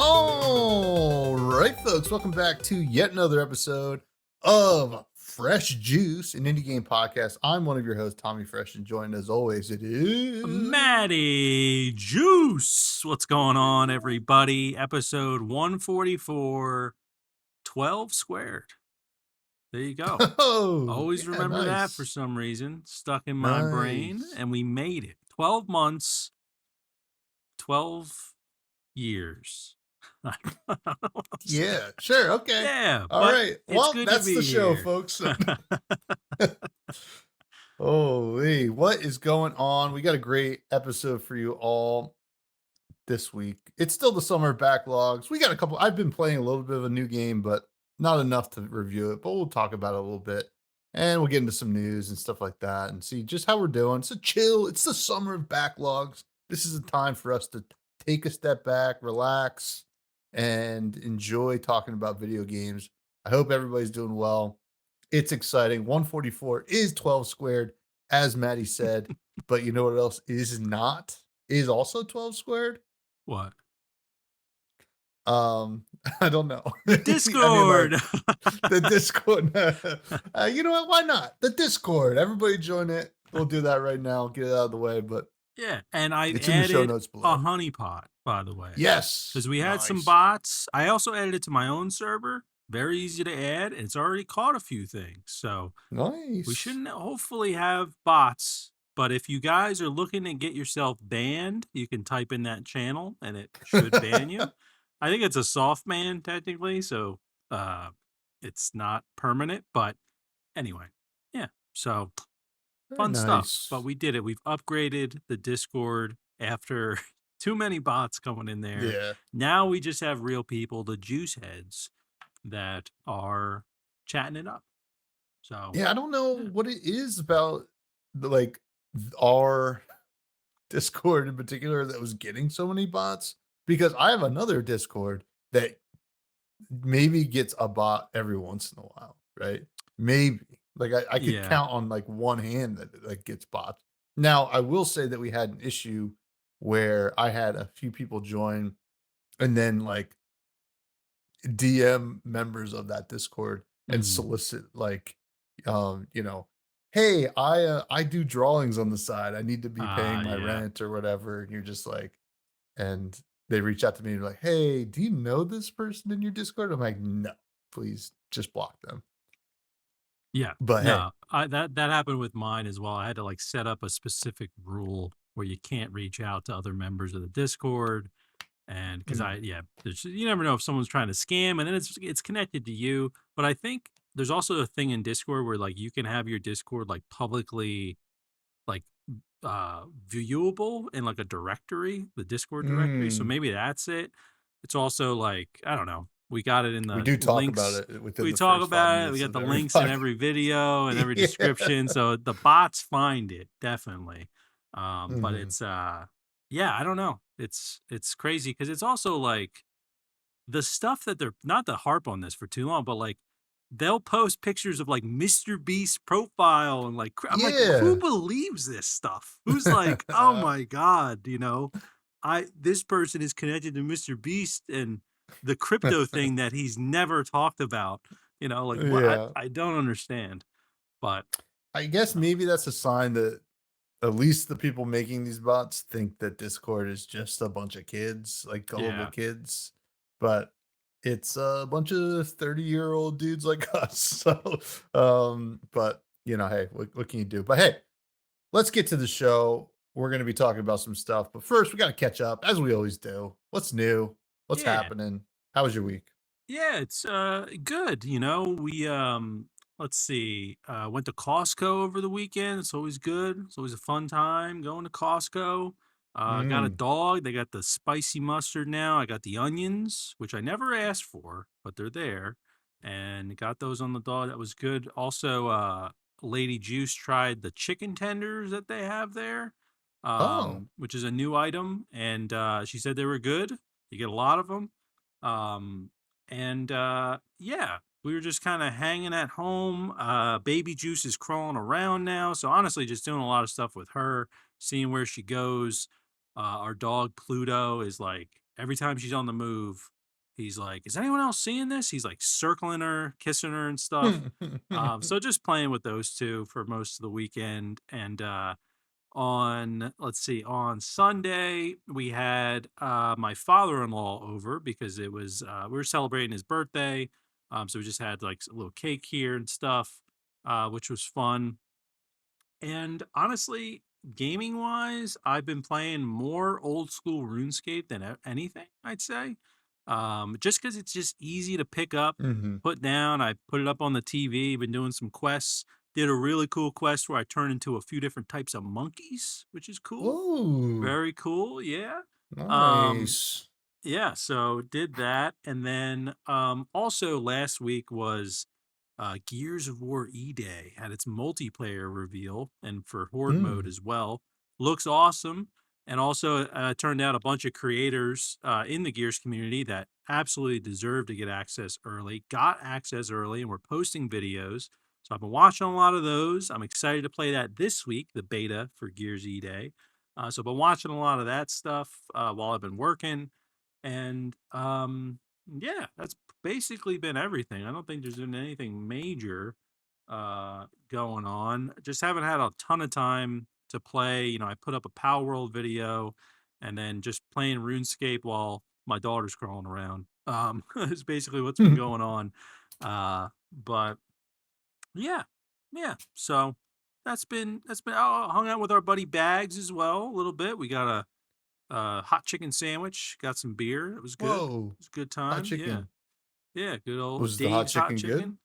All right, folks, welcome back to yet another episode of Fresh Juice, an indie game podcast. I'm one of your hosts, Tommy Fresh, and joined as always, it is Matty Juice. What's going on, everybody? Episode 144, 12 squared. There you go. Always remember that for some reason. Stuck in my brain, and we made it. 12 months, 12 years. Yeah, sure, okay. Yeah. All right. Well, that's the show, here. folks. Holy, what is going on? We got a great episode for you all this week. It's still the summer backlogs. We got a couple. I've been playing a little bit of a new game, but not enough to review it. But we'll talk about it a little bit, and we'll get into some news and stuff like that, and see just how we're doing. So chill. It's the summer of backlogs. This is a time for us to take a step back, relax, and enjoy talking about video games. I hope everybody's doing well. It's exciting. 144 is 12 squared, as Maddie said. But you know what else is not? Is also 12 squared? What? I don't know. The Discord. The Discord. You know what? Why not? The Discord. Everybody join it. We'll do that right now. Get it out of the way. But yeah, and I it's in the show added notes below. a honeypot, by the way. Yes. Because we had some bots. I also added it to my own server. Very easy to add. And it's already caught a few things. So nice. We shouldn't hopefully have bots. But if you guys are looking to get yourself banned, you can type in that channel and it should ban you. I think it's a soft ban technically. So it's not permanent. But anyway, yeah. So fun stuff. But we did it. We've upgraded the Discord after too many bots coming in there. Yeah. Now we just have real people, the juice heads, that are chatting it up. So yeah, I don't know what it is about our Discord in particular that was getting so many bots, because I have another Discord that maybe gets a bot every once in a while, right? Maybe. Like I could count on like one hand that gets bots. Now, I will say that we had an issue where I had a few people join and then like DM members of that Discord and solicit like, hey, I do drawings on the side. I need to be paying my rent or whatever. And you're just like, and they reach out to me and like, hey, do you know this person in your Discord? I'm like, no, please just block them. Yeah, but no, that happened with mine as well. I had to like set up a specific rule where you can't reach out to other members of the Discord. And because you never know if someone's trying to scam, and then it's connected to you. But I think there's also a thing in Discord where like you can have your Discord like publicly like viewable in like a directory, the Discord directory. So maybe that's it. It's also like, I don't know. We got it in the we do talk links. About it within we the talk first about 5 it. We got the minutes links in every video and every description. So the bots find it definitely. But it's yeah, I don't know. It's crazy because it's also like the stuff that they're not to harp on this for too long, but like they'll post pictures of like Mr. Beast's profile and like I'm like, who believes this stuff? Who's like, oh my God, this person is connected to Mr. Beast and the crypto thing that he's never talked about. I don't understand. But I guess maybe that's a sign that at least the people making these bots think that Discord is just a bunch of kids, like gullible kids, but it's a bunch of 30-year-old dudes like us. So, but hey, what can you do? But hey, let's get to the show. We're going to be talking about some stuff, but first we got to catch up as we always do. What's new? What's happening? How was your week? Yeah, it's good. We let's see. Went to Costco over the weekend. It's always good. It's always a fun time going to Costco. Got a dog. They got the spicy mustard now. I got the onions, which I never asked for, but they're there. And got those on the dog. That was good. Also, Lady Juice tried the chicken tenders that they have there, which is a new item. And she said they were good. You get a lot of them. We were just kind of hanging at home. Baby Juice is crawling around now. So honestly, just doing a lot of stuff with her, seeing where she goes. Our dog Pluto is like every time she's on the move, he's like, "Is anyone else seeing this?" He's like circling her, kissing her, and stuff. So just playing with those two for most of the weekend, and on let's see, on Sunday we had my father-in-law over because it was we were celebrating his birthday. So we just had like a little cake here and stuff, which was fun. And honestly, gaming wise, I've been playing more old school RuneScape than anything, I'd say. Just because it's just easy to pick up, Mhm. put down. I put it up on the TV, been doing some quests. Did a really cool quest where I turned into a few different types of monkeys, which is cool. Ooh, Very cool, yeah. Um, nice. yeah, so did that, and then also last week was Gears of War E-Day, had its multiplayer reveal and for Horde mode Mm. as well. Looks awesome, and also turned out a bunch of creators in the Gears community that absolutely deserve to get access early, got access early, and were posting videos. So I've been watching a lot of those. I'm excited to play that this week, the beta for Gears E-Day. So I've been watching a lot of that stuff while I've been working. And yeah, that's basically been everything. I don't think there's been anything major going on. Just haven't had a ton of time to play. You know, I put up a Palworld video and then just playing RuneScape while my daughter's crawling around. Is basically what's been going on. But yeah, yeah. So that's been. I hung out with our buddy Bags as well a little bit. We got a hot chicken sandwich, got some beer. It was good. It Whoa, was a good hot time. Yeah. chicken. Yeah. Good old Was the hot Dave's hot chicken good? chicken.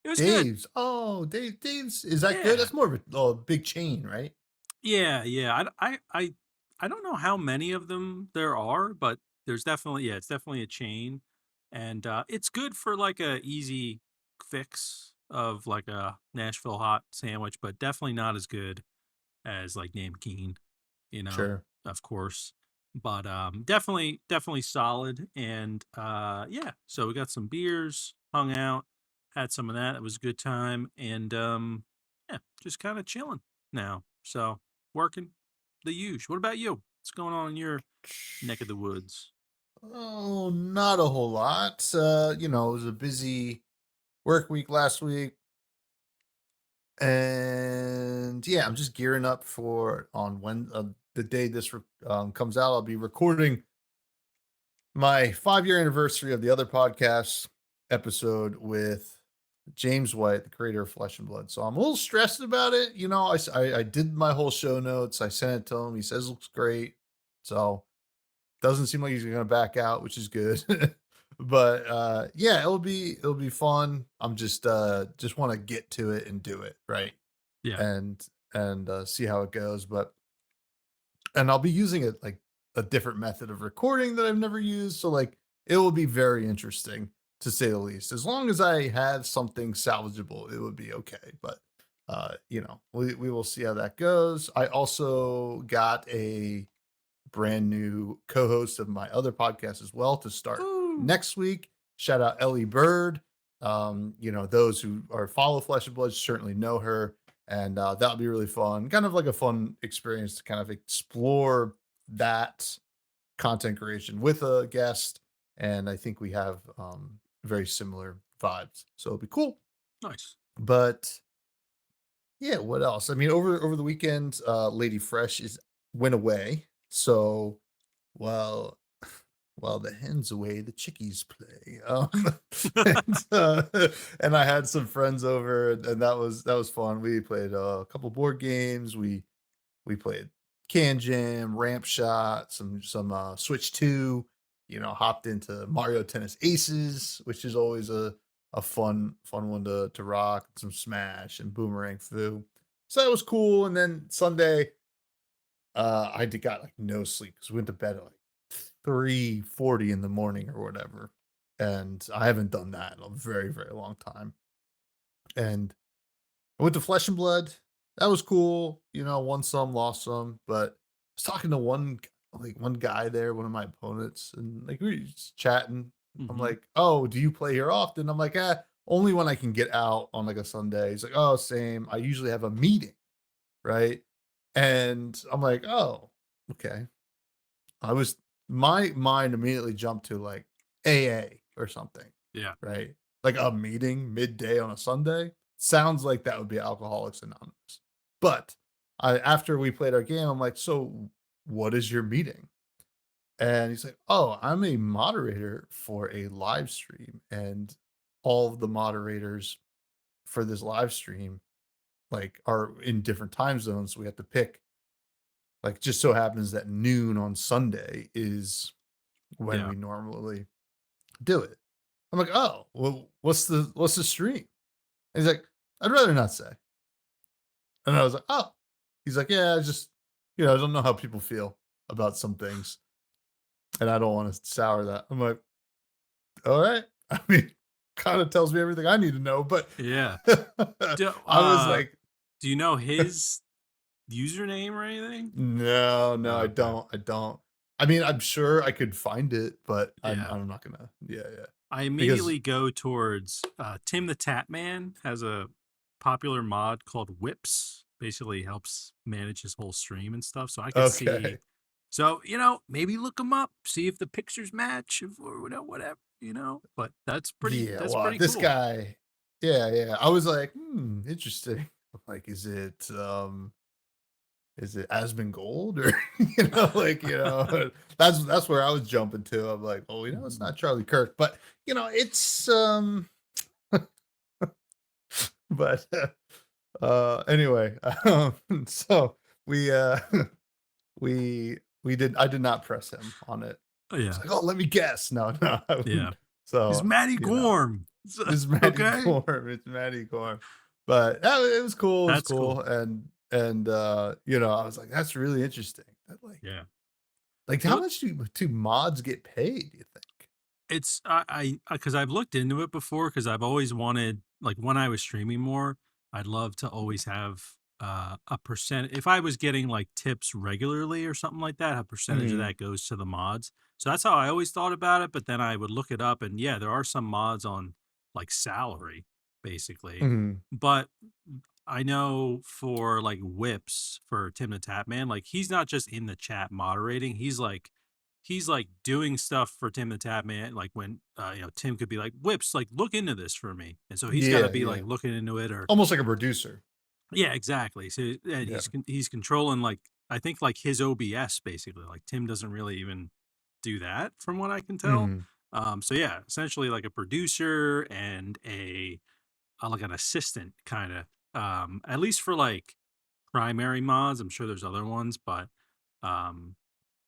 It was good. Dave's. Oh, Dave's. Is that good? Yeah. That's more of a big chain, right? Yeah. Yeah. I don't know how many of them there are, but there's definitely, yeah, it's definitely a chain. And it's good for like a easy fix of like a Nashville hot sandwich, but definitely not as good as like Namkeen, you know, Sure. of course. But definitely solid. And yeah, so we got some beers, hung out, had some of that. It was a good time. And yeah, just kind of chilling now. So working the huge. What about you? What's going on in your neck of the woods? Oh, not a whole lot. It was a busy work week last week. And yeah, I'm just gearing up for on when the day this comes out. I'll be recording my 5-year anniversary of the other podcast episode with James White, the creator of Flesh and Blood. So I'm a little stressed about it. I did my whole show notes. I sent it to him. He says it looks great. So doesn't seem like he's going to back out, which is good. But yeah, it'll be fun. I'm just want to get to it and do it right Yeah. and see how it goes. And I'll be using it like a different method of recording that I've never used. So like it will be very interesting to say the least. As long as I have something salvageable, it would be okay. But we will see how that goes. I also got a brand new co-host of my other podcast as well to start Ooh. next week. Shout out Ellie Bird. Those who are follow Flesh and Blood certainly know her, and that'll be really fun. Kind of like a fun experience to kind of explore that content creation with a guest, and I think we have very similar vibes, so it'll be cool. Nice. But yeah, what else? I mean, over the weekend, Lady Fresh is went away, so well, while the hen's away, the chickies play. And, uh, and I had some friends over, and that was fun. We played a couple board games. We played Can Jam, Ramp Shot, some Switch 2. Hopped into Mario Tennis Aces, which is always a fun one to rock. Some Smash and Boomerang Fu. So that was cool. And then Sunday, got like no sleep because we went to bed at like 3:40 in the morning or whatever. And I haven't done that in a very, very long time. And I went to Flesh and Blood. That was cool. Won some, lost some. But I was talking to one guy there, one of my opponents, and like we were just chatting. I'm Mm-hmm. like, "Oh, do you play here often?" I'm like, only when I can get out on like a Sunday." He's like, "Oh, same. I usually have a meeting, right?" And I'm like, "Oh, okay." I was my mind immediately jumped to like AA or something, Yeah. right? Like a meeting midday on a Sunday sounds like that would be Alcoholics Anonymous. But after we played our game, I'm like, so what is your meeting? And he's like, oh, I'm a moderator for a live stream, and all of the moderators for this live stream like are in different time zones. So we have to pick. Like, just so happens that noon on Sunday is when Yeah. we normally do it. I'm like, "Oh, well, what's the stream?" And he's like, "I'd rather not say." And I was like, "Oh." He's like, "Yeah, I just, I don't know how people feel about some things, and I don't wanna sour that." I'm like, "Alright." I mean, kinda tells me everything I need to know, but Yeah. Do, I was like, do you know his username or anything? "No, no, Oh, okay. I don't." I mean, I'm sure I could find it, but Yeah. I'm not gonna, yeah. I Because immediately go towards Tim the Tatman has a popular mod called Whips. Basically helps manage his whole stream and stuff. So I could see. okay. So maybe look him up, see if the pictures match, or whatever. But that's pretty. Yeah, That's well, pretty this cool. guy, yeah. I was like, interesting. Like, is it Asmongold or like, that's where I was jumping to. I'm like, oh, it's Mhm. not Charlie Kirk, but it's but anyway, so we I did not press him on it. Oh, It's yeah. like, oh, let me guess. No, no, I Yeah. wouldn't. It's So, Matty Gorm. it's Maddie Okay. Gorm. It's Maddie Gorm. But it was cool. It was That's cool. cool. And I was like, that's really interesting. That, Yeah. like how So much do mods get paid, do you think? it's because I've looked into it before because I've always wanted like when I was streaming more, I'd love to always have a percent if I was getting like tips regularly or something like that, a percentage of Mhm. that goes to the mods. So that's how I always thought about it. But then I would look it up and yeah, there are some mods on like salary, basically. Mhm. But I know for like whips for Tim the Tatman, like he's not just in the chat moderating. He's like doing stuff for Tim the Tatman. Like when Tim could be like whips, like look into this for me, and so he's got to Yeah, be yeah. like looking into it or Almost like a producer. yeah, exactly. So and Yeah. he's controlling like I think like his OBS basically. Like Tim doesn't really even do that from what I can tell. Mhm. So yeah, essentially like a producer and a like an assistant kind of at least for like primary mods. I'm sure there's other ones, but um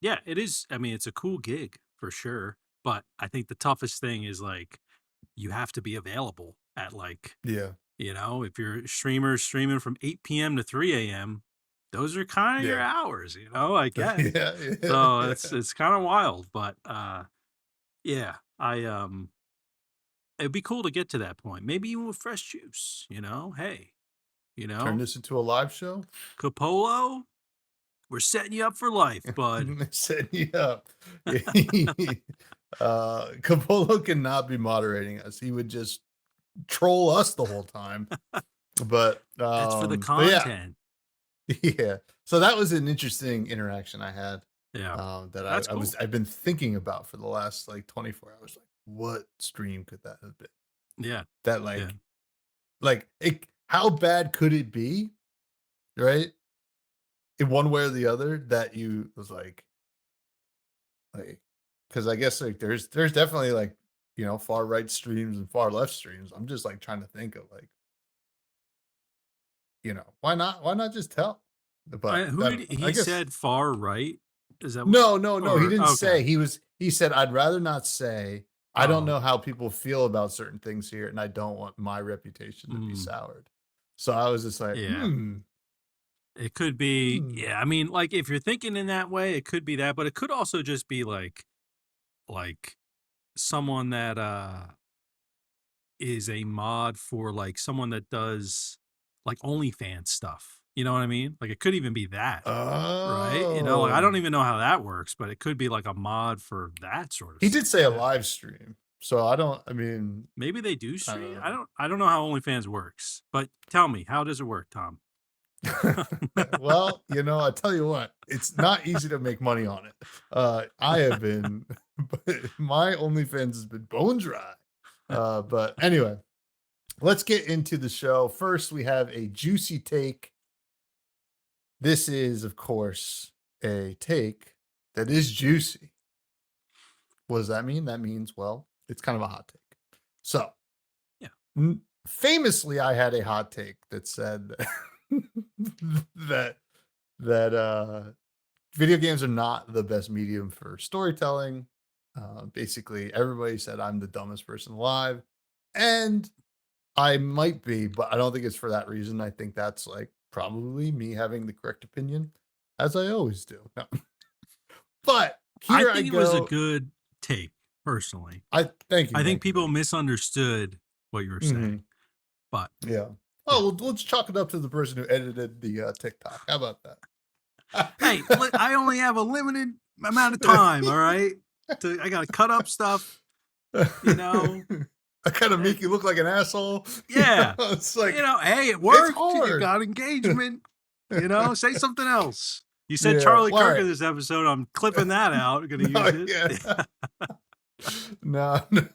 yeah, it is. I mean, it's a cool gig for sure, but I think the toughest thing is like you have to be available at like, Yeah. if you're streamers streaming from 8 p.m. to 3 a.m., those are kind of your Yeah. hours, I guess. Yeah, So yeah. it's kind of wild, but yeah, it'd be cool to get to that point. Maybe even with fresh juice, Hey, you Turn know, this into a live show? Capolo, we're setting you up for life, bud. Set you up. Capolo cannot be moderating us. He would just troll us the whole time. That's for the But yeah. content. Yeah. So that was an interesting interaction I had, Yeah. that That's cool. I've been thinking about for the last like 24 hours. Like, what stream could that have been? Yeah. That Yeah. how bad could it be? Right? In one way or the other that you was like, because I guess like there's definitely like, far right streams and far left streams. I'm just like trying to think of like, why not just tell? But Who I did don't know. I he guess said far right? Is that what no, no, no. He or didn't okay. say. He said, I'd rather not say. I don't Oh. know how people feel about certain things here, and I don't want my reputation to be Mm, soured. So I was just like, yeah. It could be hmm. yeah, I mean, like if you're thinking in that way, it could be that, but it could also just be like someone that is a mod for like someone that does like OnlyFans stuff. You know what I mean? Like it could even be that, right? Like I don't Oh. even know how that works, but it could be like a mod for that sort of He did stuff. say a Yeah. live stream. So I mean, Maybe they do I don't stream. I know. don't I don't know how OnlyFans works. But tell me, how does it work, Tom? Well, I tell you what, it's not easy to make money on it. I have been, my OnlyFans has been bone dry. But anyway, let's get into the show. First, we have a juicy take. This is, of course, a take that is juicy. What does that mean? That means, well, it's kind of a hot take. So, Yeah. famously, I had a hot take that said that that video games are not the best medium for storytelling. Basically, everybody said I'm the dumbest person alive, and I might be, but I don't think it's for that reason. I think that's like probably me having the correct opinion, as I always do. No. But I here I think it was a go. good take, personally. I thank you, I think thank you, people thank misunderstood what you were you. Mhm. saying, but Yeah. yeah. Oh, well, let's chalk it up to the person who edited the TikTok. How about Hey, that? I only have a limited amount of time, all right? I got to cut up stuff, you know? I kind of Eh, make you look like an asshole. yeah. It's like Hey, it it's worked. You hard. got engagement. Say something else. You said Yeah. Charlie Well, all Kirk right. in this episode. I'm clipping that out. Gonna use No, it. yeah. No, no.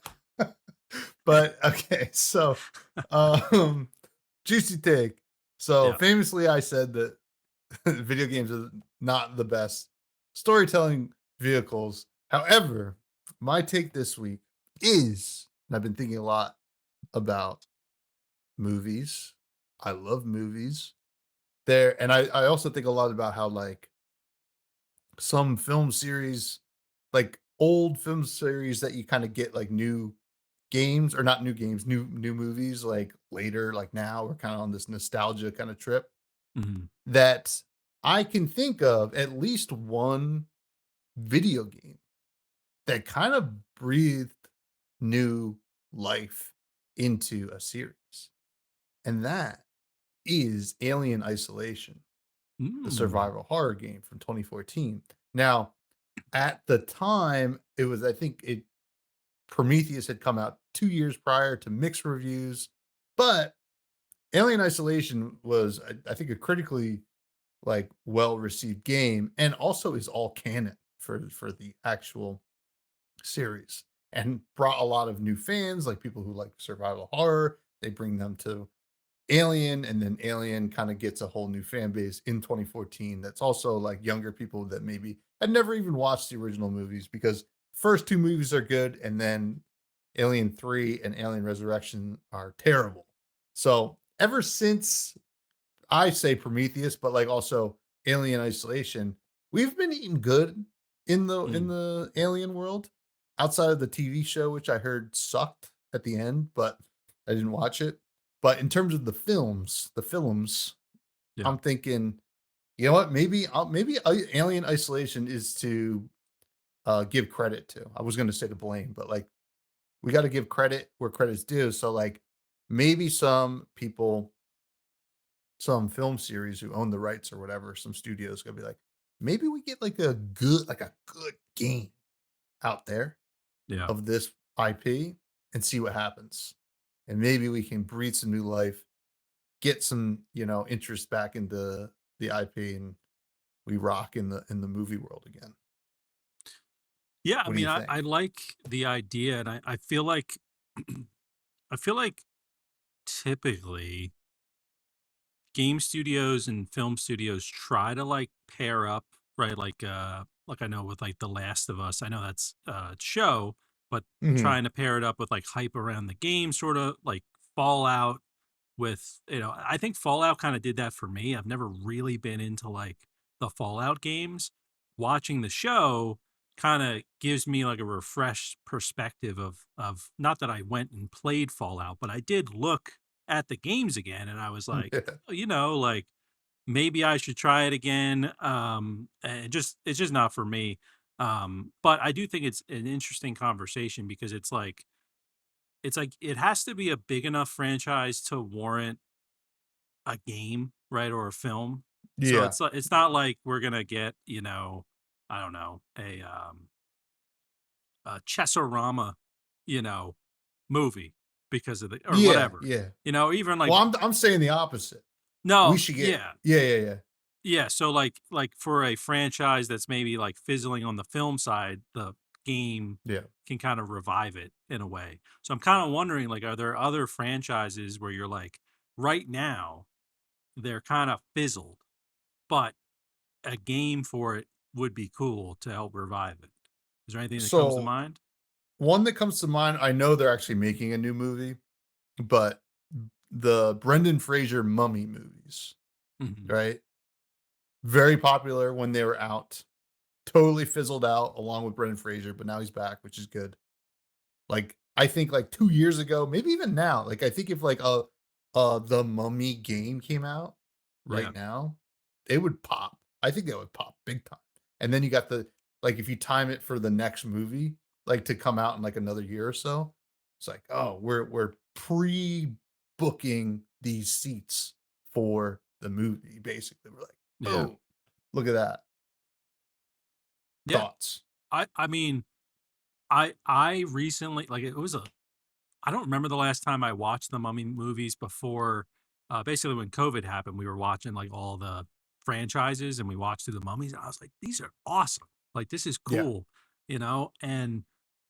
But okay, so um juicy take. So Yeah. famously I said that video games are not the best storytelling vehicles. However, my take this week is, and I've been thinking a lot about movies. I love movies. And I also think a lot about how like some film series, like old film series that you kind of get like new games or not new games, new movies like later, like now we're kind of on this nostalgia kind of trip Mhm. that I can think of at least one video game that kind of breathed new life into a series. And that is Alien Isolation, the Mm. survival horror game from 2014. Now, at the time, it was, I think Prometheus had come out 2 years prior to mixed reviews, but Alien Isolation was, I think, a critically like well received game, and also is all canon for the actual series, and brought a lot of new fans, like people who like survival horror. They bring them to Alien, and then Alien kind of gets a whole new fan base in 2014. That's also like younger people that maybe had never even watched the original movies because first two movies are good, and then Alien 3 and Alien Resurrection are terrible. So ever since I say Prometheus, but like also Alien Isolation, we've been eating good in Mm. the Alien world outside of the TV show, which I heard sucked at the end, but I didn't watch it. But in terms of the films, Yeah. I'm thinking, you know what? Maybe Alien Isolation is to give credit to. I was going to say to blame, but like we got to give credit where credit's due. So like maybe some people, some film series who own the rights or whatever, some studios gonna be like, maybe we get like a good game out there Yeah. of this IP and see what happens. And maybe we can breathe some new life, get some, interest back into the IP, and we rock in the movie world again. Yeah. I What do mean, you think? I like the idea, and I feel like I feel like typically game studios and film studios try to like pair up, right? Like I know with like The Last of Us, I know that's a show, but Mhm. trying to pair it up with like hype around the game, sort of like Fallout with, I think Fallout kind of did that for me. I've never really been into like the Fallout games. Watching the show kind of gives me like a refreshed perspective of not that I went and played Fallout, but I did look at the games again, and I was like, Yeah. "Oh, like maybe I should try it again. And it's just not for me. But I do think it's an interesting conversation because it's like it has to be a big enough franchise to warrant a game, right, or a film. So Yeah. it's Yeah. not like we're gonna get, I don't know, a Chessorama, you know, movie because of the or Yeah. whatever. Yeah. Even like Well, I'm saying the opposite. We No, should get yeah. yeah. Yeah, so like for a franchise that's maybe like fizzling on the film side, the game Yeah. can kind of revive it in a way. So I'm kind of wondering, like, are there other franchises where you're like, right now they're kind of fizzled, but a game for it would be cool to help revive it. Is there anything that comes to So, mind? one that comes to mind, I know they're actually making a new movie, but the Brendan Fraser Mummy movies, Mhm. right? Very popular when they were out. Totally fizzled out along with Brendan Fraser, but now he's back, which is good. Like, I think like 2 years ago, maybe even now, like, I think if like The Mummy game came out Yeah. right now, it would pop. I think that would pop big time. And then you got like, if you time it for the next movie, like, to come out in, like, another year or so, it's like, "Oh, we're pre-booking these seats for the movie," basically. We're like, Yeah. "Oh, look at that." Yeah. Thoughts? I mean, I recently, like, it was a I don't remember the last time I watched the Mummy movies before. Basically, when COVID happened, we were watching like all the franchises, and we watched through the mummies. And I was like, "These are awesome! Like, this is Yeah. cool," you know. And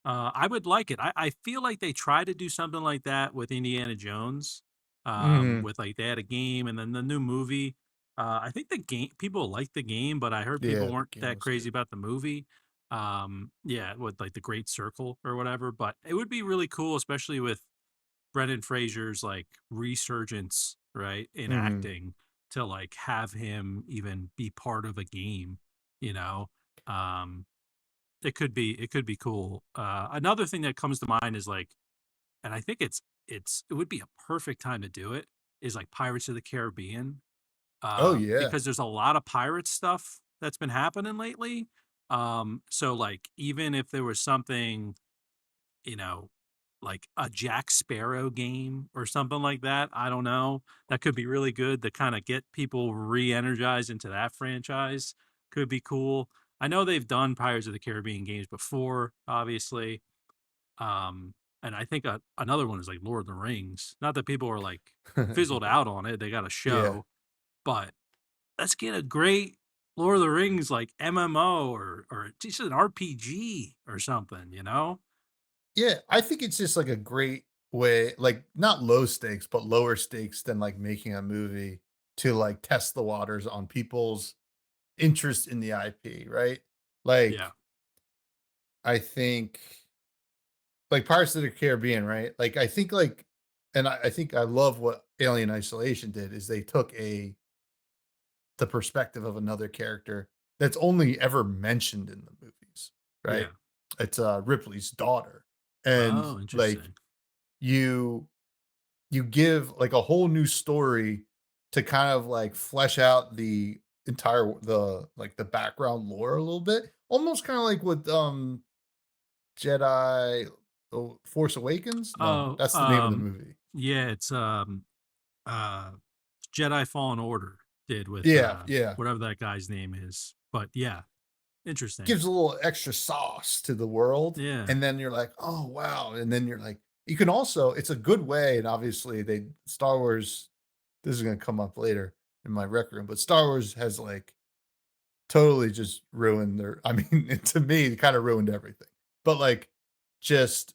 I would like it. I feel like they try to do something like that with Indiana Jones. Mhm. With like they had a game, and then the new movie. I think the game people like the game, but I heard people Yeah, the weren't game that was crazy good. about the movie. Yeah, with like the Great Circle or whatever. But it would be really cool, especially with Brendan Fraser's like resurgence, right, in Mhm. acting, to like have him even be part of a game, you know. Um it could be cool. Another thing that comes to mind is like, and I think it would be a perfect time to do it, is like Pirates of the Caribbean. Oh, yeah. Because there's a lot of pirate stuff that's been happening lately. So like even if there was something, you know, like a Jack Sparrow game or something like that. I don't know. That could be really good to kind of get people re-energized into that franchise. Could be cool. I know they've done Pirates of the Caribbean games before, obviously. Um, and I think another one is like Lord of the Rings. Not that people are like fizzled out on it; they got a Yeah. show, but let's get a great Lord of the Rings like MMO or just an RPG or something. You know? Yeah, I think it's just, like, a great way like, not low stakes, but lower stakes than, like, making a movie to, like, test the waters on people's interest in the IP, right? Yeah, Like, I think like, Pirates of the Caribbean, right? Like, I think, like and I think I love what Alien Isolation did is they took the perspective of another character that's only ever mentioned in the movies, right? yeah. It's, Ripley's daughter, and, Oh, like, interesting. you you give, like, a whole new story to kind of, like, flesh out the entire like, the background lore a little bit, almost kinda like with, Jedi Force Awakens? No, Oh, that's the name of the movie. yeah, it's uh Jedi Fallen Order did with Yeah, yeah. whatever that guy's name is. But yeah, interesting. Gives a little extra sauce to the world, Yeah. and then you're like, "Oh, wow," and then you're like you can also it's a good way, and obviously they Star Wars this is gonna come up later in my rec room, but Star Wars has, like, totally just ruined their I mean, to me, it kinda ruined everything, but, like, just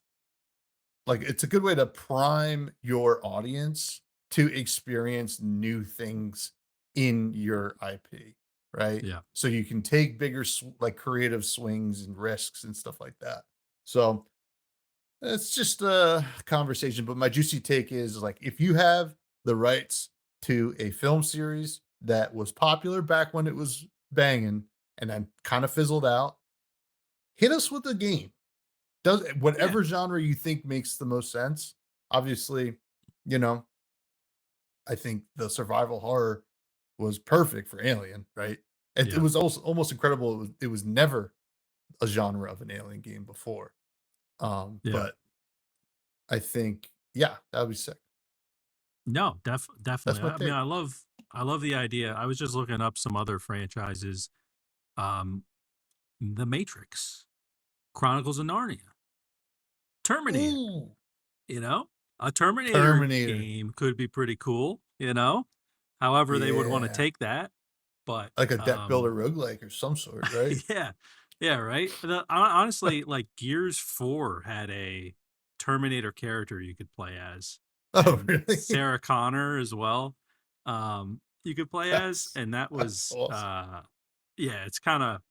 like, it's a good way to prime your audience to experience new things in your IP, right? Yeah. So you can take bigger like, creative swings and risks and stuff like that. So, it's just a conversation, but my juicy take is, like, if you have the rights to a film series that was popular back when it was banging and then kinda fizzled out, hit us with a game. Does Yeah. whatever genre you think makes the most sense. Obviously, you know, I think the survival horror was perfect for Alien, right? It Yeah. was also almost incredible. It was never a genre of an Alien game before. Yeah. But I think, yeah, that would be sick. No, That's definitely. my I mean, take. I love the idea. I was just looking up some other franchises. Um The Matrix, Chronicles of Narnia, Terminator, Ooh, you know? A Terminator Terminator. game could be pretty cool, you know? however they would want to Yeah. take that. But Like a deck builder roguelike or some sort, right? yeah, yeah, right. Honestly, like Gears 4 had a Terminator character you could play as, Oh, and really? Sarah Connor as well. You could play as, That's and that that's was awesome. yeah, it's kind of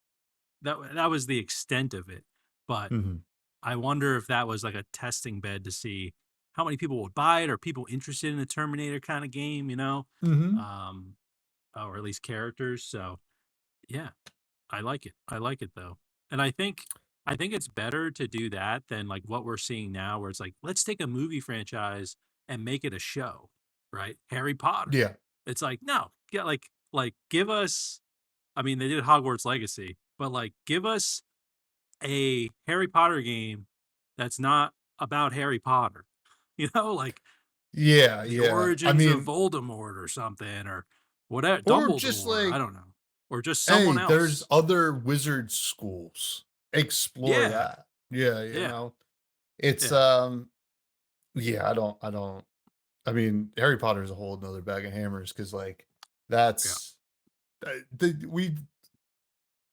that was the extent of it. But Mhm. I wonder if that was like a testing bed to see how many people would buy it, or people interested in a Terminator kind of game, Mhm. um, or at least characters. So yeah, I like it. I like it though. And I think it's better to do that than like what we're seeing now where it's like, let's take a movie franchise and make it a show, right? Harry Potter. Yeah. It's like, no, get like give us, I mean, they did Hogwarts Legacy, but like give us a Harry Potter game that's not about Harry Potter. Like Yeah, the yeah. I origins of mean, Voldemort or something, or whatever, or just Dumbledore, I like, don't know. Or just hey, someone there's else. other wizard schools. Explore Yeah. that. Yeah, Yeah. It's Yeah. yeah, I mean, Harry Potter is a whole another bag of hammers because like Yeah. that's we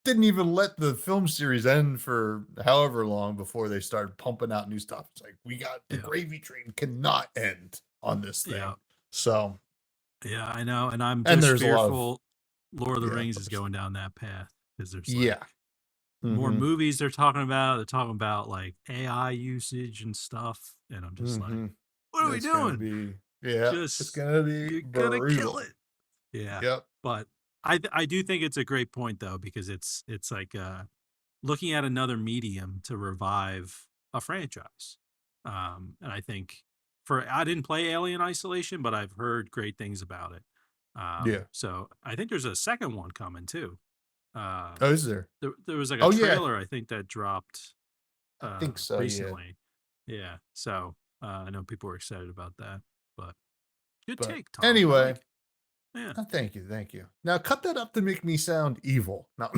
didn't even let the film series end for however long before they started pumping out new stuff. It's like we got the Yeah. gravy train cannot end on this Yeah. thing. So, Yeah, I know. And I'm and just there's a lot of fearful Lord of the yeah, Rings is going down that path because there's like yeah. more Mhm. movies they're talking about. They're talking about like AI usage and stuff. And I'm just like, Mhm. what are we It's gonna doing? be yeah, it's Just, gonna be you're gonna kill brutal. it. Yeah. Yep. But I do think it's a great point though, because it's like looking at another medium to revive a franchise. And I think I didn't play Alien Isolation, but I've heard great things about it. Yeah. So I think there's a second one coming too. Uh, Oh, is there? there was like a Oh, yeah. trailer I think that dropped I think so, yeah. recently. Yeah. So I know people were excited about that, but good But take, Tom. I anyway, like it. Yeah. thank you, thank you. Now cut that up to make me sound evil. No.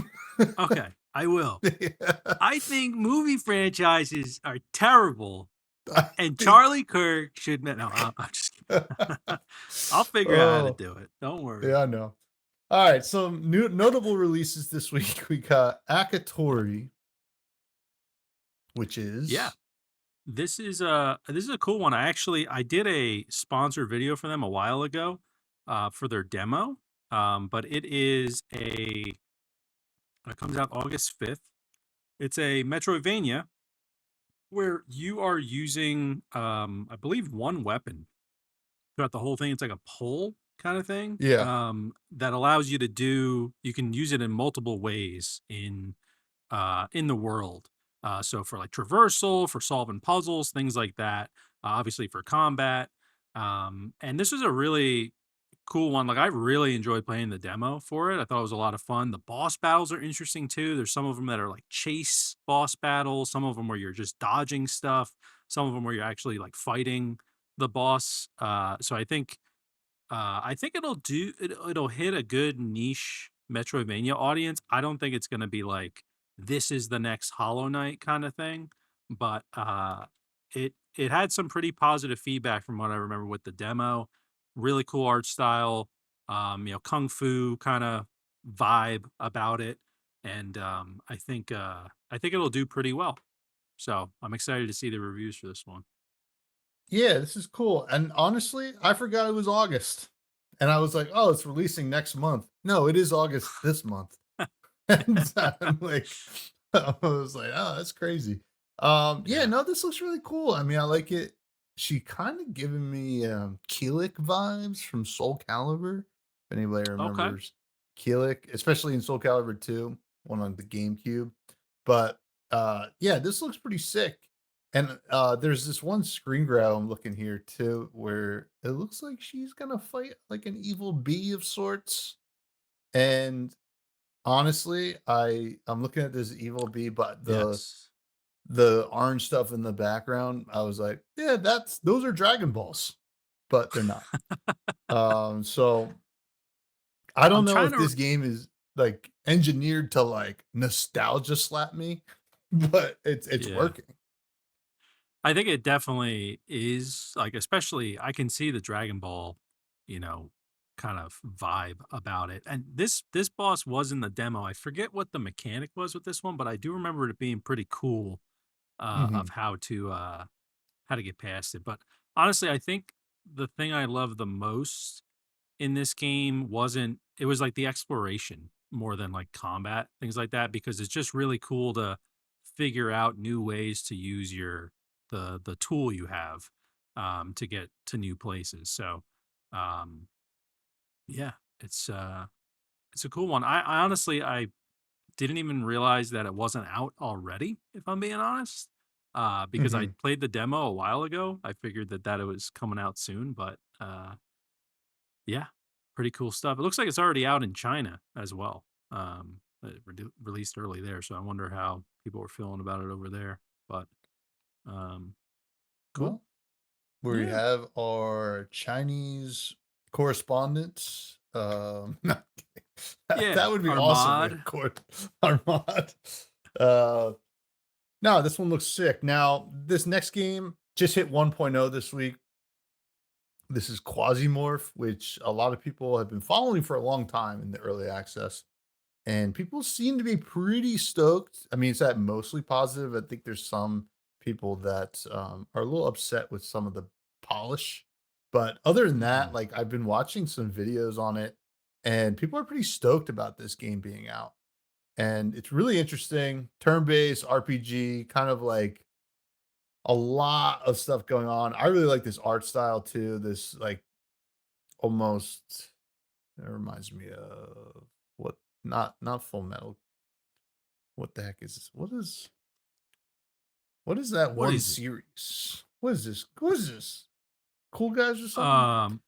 Okay. I will. Yeah. I think movie franchises are terrible. I And think Charlie Kirk should no, I'm just kidding. I'll figure out how to Oh, do it. Don't worry. yeah, I know. Alright, so new notable releases this week, we got Akatori, which Yeah. is This is a cool one. I did a sponsored video for them a while ago for their demo. But it comes out August 5th. It's a Metroidvania where you are using I believe one weapon throughout the whole thing. It's like a pole kind of thing yeah, that allows you to do. You can use it in multiple ways in the world. So for like traversal, for solving puzzles, things like that. Obviously for combat. And this was a really cool one. Like I really enjoyed playing the demo for it. I thought it was a lot of fun. The boss battles are interesting too. There's some of them that are like chase boss battles, some of them where you're just dodging stuff, some of them where you're actually like fighting the boss. So I think it'll hit a good niche Metroidvania audience. I don't think it's going to be like this is the next Hollow Knight kind of thing, but it had some pretty positive feedback from what I remember with the demo. Really cool art style, kung fu kind of vibe about it, and I think it'll do pretty well. So I'm excited to see the reviews for this one. yeah, this is cool, and honestly, I forgot it was August, and I was like, "Oh, it's releasing next month." No, it is August this month. And so I'm like I was like, "Oh, that's crazy." Yeah, Yeah. no, this looks really cool. I mean, I like it. She kinda giving me, Keelik vibes from Soul Calibur, if anybody Okay. remembers Keelik, especially in Soul Calibur 2, one on the GameCube. But, yeah, this looks pretty sick. And, there's this one screen grab I'm looking here too, where it looks like she's gonna fight like an evil bee of sorts. And honestly, I'm looking at this evil bee, but Yes. the orange stuff in the background, I was like, "Yeah, those are Dragon Balls," but they're not. So I don't I'm know trying if to. this game is, like, engineered to, like, nostalgia slap me, but it's Yeah. working. I think it definitely is, like, especially I can see the Dragon Ball, you know, kind of vibe about it. And this boss was in the demo. I forget what the mechanic was with this one, but I do remember it being pretty cool of Mhm. how to get past it. But honestly, I think the thing I love the most in this game wasn't it was like the exploration more than like combat, things like that, because it's just really cool to figure out new ways to use the tool you have to get to new places. So um yeah, it's a cool one. I honestly I didn't even realize that it wasn't out already, if I'm being honest. Because I Mhm. played the demo a while ago. I figured that it was coming out soon, but yeah, pretty cool stuff. It looks like it's already out in China as well. Released early there, so I wonder how people were feeling about it over there. But um, cool. Well, we Yeah, have our Chinese correspondents. No, yeah. that would be Our awesome if mod. our mod. Uh, no, this one looks sick. Now, this next game just hit 1.0 this week. This is Quasimorph, which a lot of people have been following for a long time in the early access. And people seem to be pretty stoked. I mean, it's that mostly positive. I think there's some people that are a little upset with some of the polish. But other than that, Mhm. like I've been watching some videos on it, and people are pretty stoked about this game being out. And it's really interesting. Turn-based RPG, kind of like a lot of stuff going on. I really like this art style too. This like almost it reminds me of what not full metal. What the heck is this? What is that What one is it? series? What is this? What is this? Cool Guys or something? Um,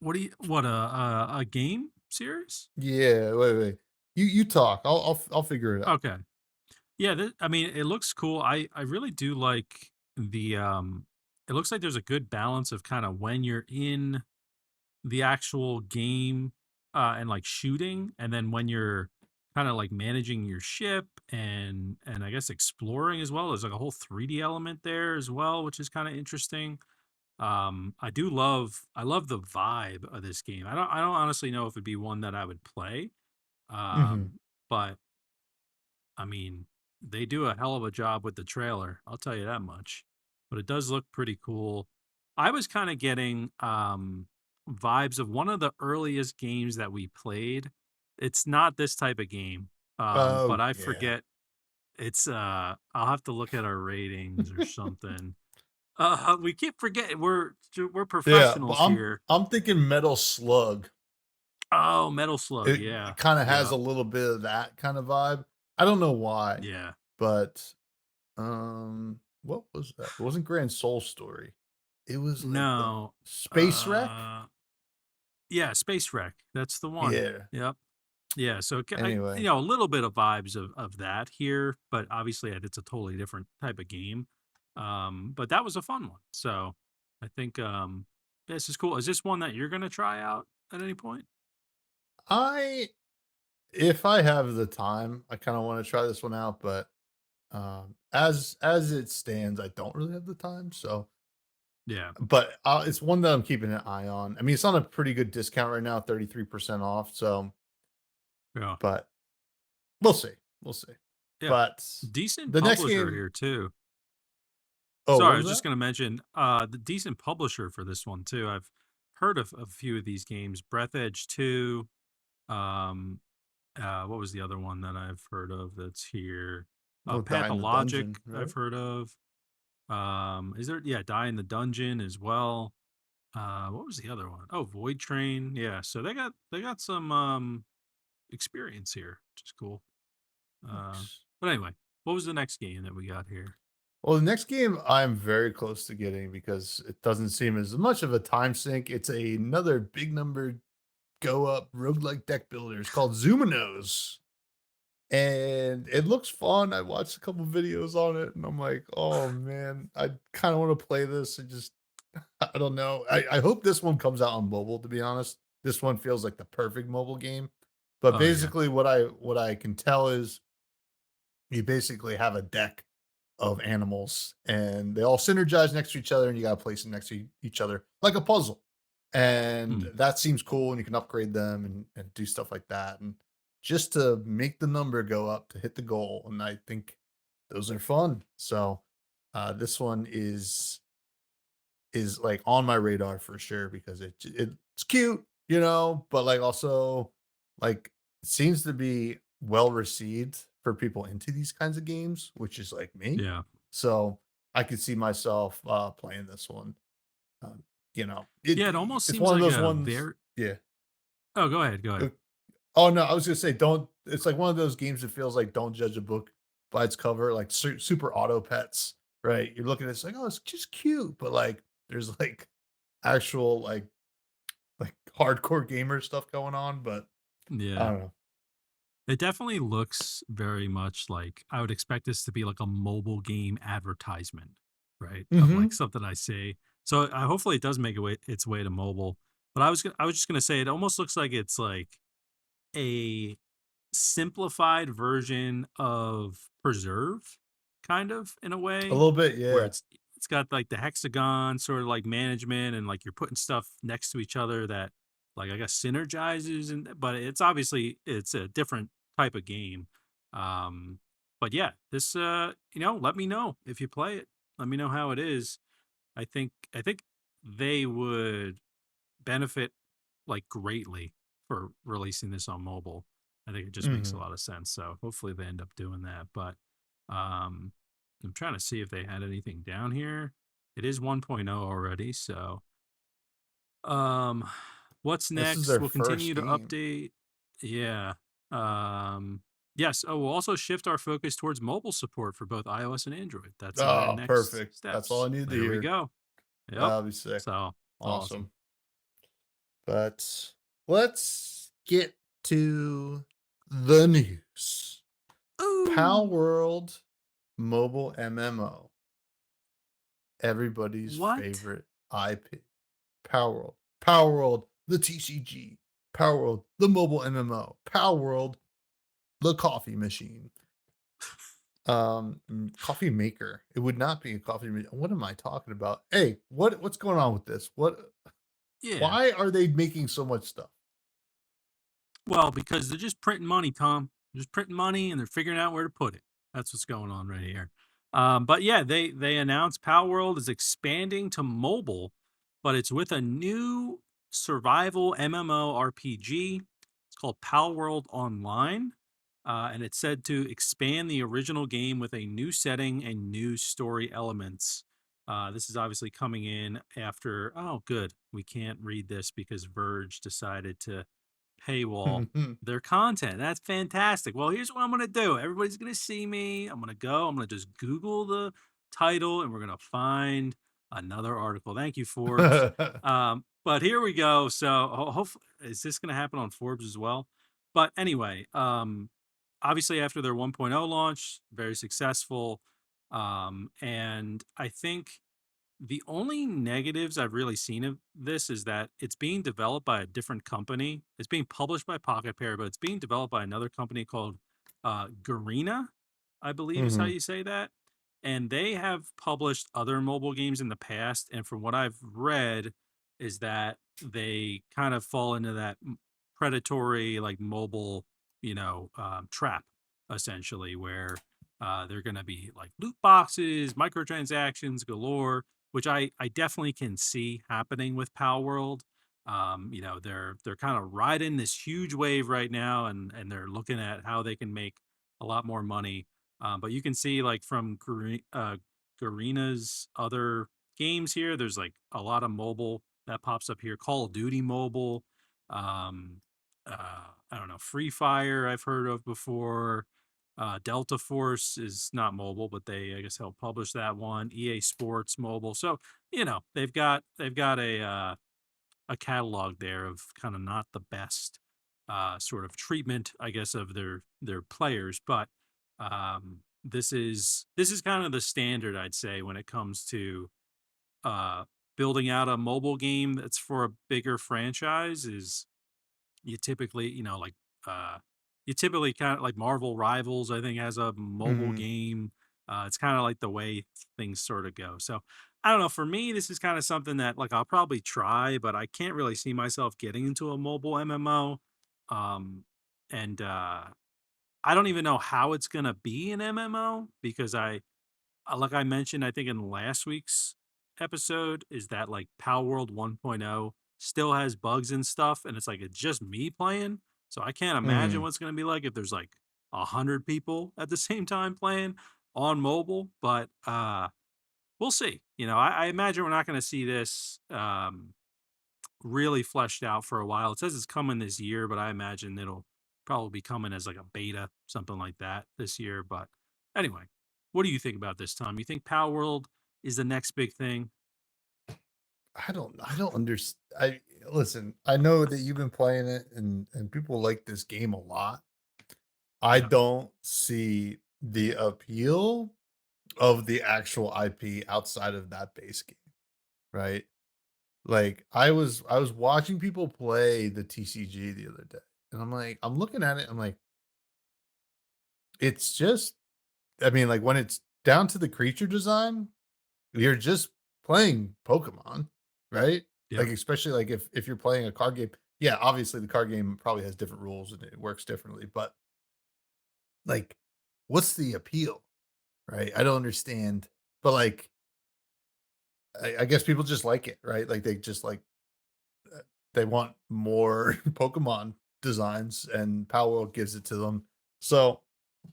what do you what a game series? Yeah, wait. You talk. I'll figure it out. Okay. Yeah, I mean, it looks cool. I really do like it looks like there's a good balance of kind of when you're in the actual game and like shooting, and then when you're kind of like managing your ship and I guess exploring as well. There's like a whole 3D element there as well, which is kind of interesting. I love the vibe of this game. I don't honestly know if it'd be one that I would play. Mhm. But I mean, they do a hell of a job with the trailer. I'll tell you that much. But it does look pretty cool. I was kind of getting vibes of one of the earliest games that we played. It's not this type of game. But Oh, I yeah. forget it's I'll have to look at our ratings or something. We keep forgetting we're Yeah, but professionals I'm here. I'm thinking Metal Slug. Oh, Metal Slug, It yeah. kinda has Yeah. a little bit of that kind of vibe. I don't know why, Yeah. but, what was that? It wasn't Grand Soul Story. It was like the No. Space Wreck? Uh Yeah, Space Wreck. That's the one. Yeah. Yep. Yeah, so Anyway, a little bit of vibes of that here, but obviously it's a totally different type of game. But that was a fun one. So I think this is cool. Is this one that you're gonna try out at any point? I if I have the time, I kinda wanna try this one out, but, as it stands, I don't really have the time, so Yeah. but, it's one that I'm keeping an eye on. I mean, it's on a pretty good discount right now, 33% off, so Yeah. but we'll see. Yeah. But Decent the next publisher game here too. oh, Sorry, what I was was just that? gonna mention the decent publisher for this one too. I've heard of a few of these games. Breath Edge 2, um, what was the other one that I've heard of that's here? Oh, Die in the Pathologic, Dungeon, I've right? heard of. Is there, yeah, Die in the Dungeon as well. What was the other one? Oh, Void Train. Yeah, so they got some experience here, which is cool. Uh, Nice. but anyway, what was the next game that we got here? Well, the next game I'm very close to getting because it doesn't seem as much of a time sink. It's another big number go up roguelike deck builder. It's called Zumanos. And it looks fun. I watched a couple videos on it and I'm like, oh man, I kind of want to play this. I just I don't know. I hope this one comes out on mobile, to be honest. This one feels like the perfect mobile game. But Oh yeah, basically what I can tell is you basically have a deck of animals and they all synergize next to each other and you gotta place them next to each other like a puzzle. and Hmm. that seems cool, and you can upgrade them and do stuff like that, and just to make the number go up to hit the goal, and I think those are fun. So, this one is, like, on my radar for sure because it's cute, but, like, also, like, seems to be well received for people into these kinds of games, which is like me. Yeah. So, I could see myself, playing this one. Um, Yeah, it almost it's seems one of like those a ones. very Yeah. Oh, go ahead, go Uh, ahead. oh, no, I was gonna say, don't it's like one of those games that feels like don't judge a book by its cover, like Super Auto Pets, right? You're looking at it's like, "Oh, it's just cute," but, like, there's, like, actual, like, hardcore gamer stuff going on, but I Yeah. don't know. It definitely looks very much like I would expect this to be like a mobile game advertisement, right? Of like Mhm. something I see. So hopefully it does make its way to mobile. But I was just gonna say it almost looks like it's like a simplified version of Preserve, kind of in a A way, little bit, where yeah. it's got like the hexagon sort of like management and like you're putting stuff next to each other that like I guess synergizes and but it's obviously it's a different type of game. Um but yeah, this let me know if you play it. Let me know how it is. I think they would benefit like greatly for releasing this on mobile. I think it just makes a Mhm. lot of sense. So hopefully they end up doing that. But um I'm trying to see if they had anything down here. It is 1.0 already, so um what's This is next? their We'll continue first to game. update. Yeah. Yes, oh, we'll also shift our focus towards mobile support for both iOS and Android. That's in their Oh, next perfect. That's all steps. I needed to There we hear. go. Yep. That'll be sick. So it's awesome. Awesome. But let's get to the news. Ooh. Palworld mobile MMO, everybody's What? favorite IP. Palworld. Palworld, the TCG. Palworld, the mobile MMO. Palworld, the coffee machine. Coffee maker. It would not be a coffee what am I talking about? Hey, what's going on with this? Yeah. Why are they making so much stuff? Well, because they're just printing money, Tom. They're just printing money and they're figuring out where to put it. That's what's going on right here. But yeah, they announced Palworld is expanding to mobile, but it's with a new survival MMO RPG. It's called Palworld Online. And it's said to expand the original game with a new setting and new story elements. This is obviously coming in after. Oh, good. We can't read this because Verge decided to paywall their content. That's fantastic. Well, here's what I'm going to do. Everybody's going to see me. I'm going to go. I'm going to just Google the title and we're going to find another article. Thank you, Forbes. But here we go. So, hopefully, is this going to happen on Forbes as well? But anyway, obviously, after their 1.0 launch, very successful. And I think the only negatives I've really seen of this is that it's being developed by a different company. It's being published by Pocket Pair, but it's being developed by another company called Garena, I believe is how Mhm. you say that. And they have published other mobile games in the past. And from what I've read, is that they kind of fall into that predatory, like mobile, trap, essentially, where they're going to be like loot boxes, microtransactions galore, which I definitely can see happening with Palworld. They're kind of riding this huge wave right now, and they're looking at how they can make a lot more money. But you can see like from Garena's other games here, there's like a lot of mobile that pops up here. Call of Duty mobile, um, I don't know, Free Fire I've heard of before. Delta Force is not mobile, but they I guess help publish that one. EA Sports mobile, so they've got a catalog there of kind of not the best sort of treatment, I guess, of their players. But this is kind of the standard, I'd say, when it comes to uh, building out a mobile game that's for a bigger franchise. Is you typically, uh, you typically kind of like Marvel Rivals, I think, has a mobile Mhm. game. It's kind of like the way things sort of go. So I don't know. For me, this is kind of something that like I'll probably try, but I can't really see myself getting into a mobile MMO. Um, and I don't even know how it's gonna be an MMO because like I mentioned, I think in last week's episode, is that like Palworld 1.0 still has bugs and stuff, and it's like it's just me playing. So I can't imagine Mhm. what's gonna be like if there's like 100 people at the same time playing on mobile. But we'll see. I imagine we're not gonna see this really fleshed out for a while. It says it's coming this year, but I imagine it'll probably be coming as like a beta, something like that this year. But anyway, what do you think about this, Tom? You think Power World is the next big thing? I don't understand. I Listen, I know that you've been playing it and people like this game a lot. I Yeah, don't see the appeal of the actual IP outside of that base game, right? Like I was watching people play the TCG the other day, and I'm looking at it, I'm like, it's just I mean, like when it's down to the creature design, you're just playing Pokemon, right? yeah, Like especially like if you're playing a card game, yeah, obviously the card game probably has different rules and it works differently, but like what's the appeal, right? I don't understand. But like I guess people just like it, right? Like they just like uh, they want more Pokemon designs, and Palworld gives it to them. So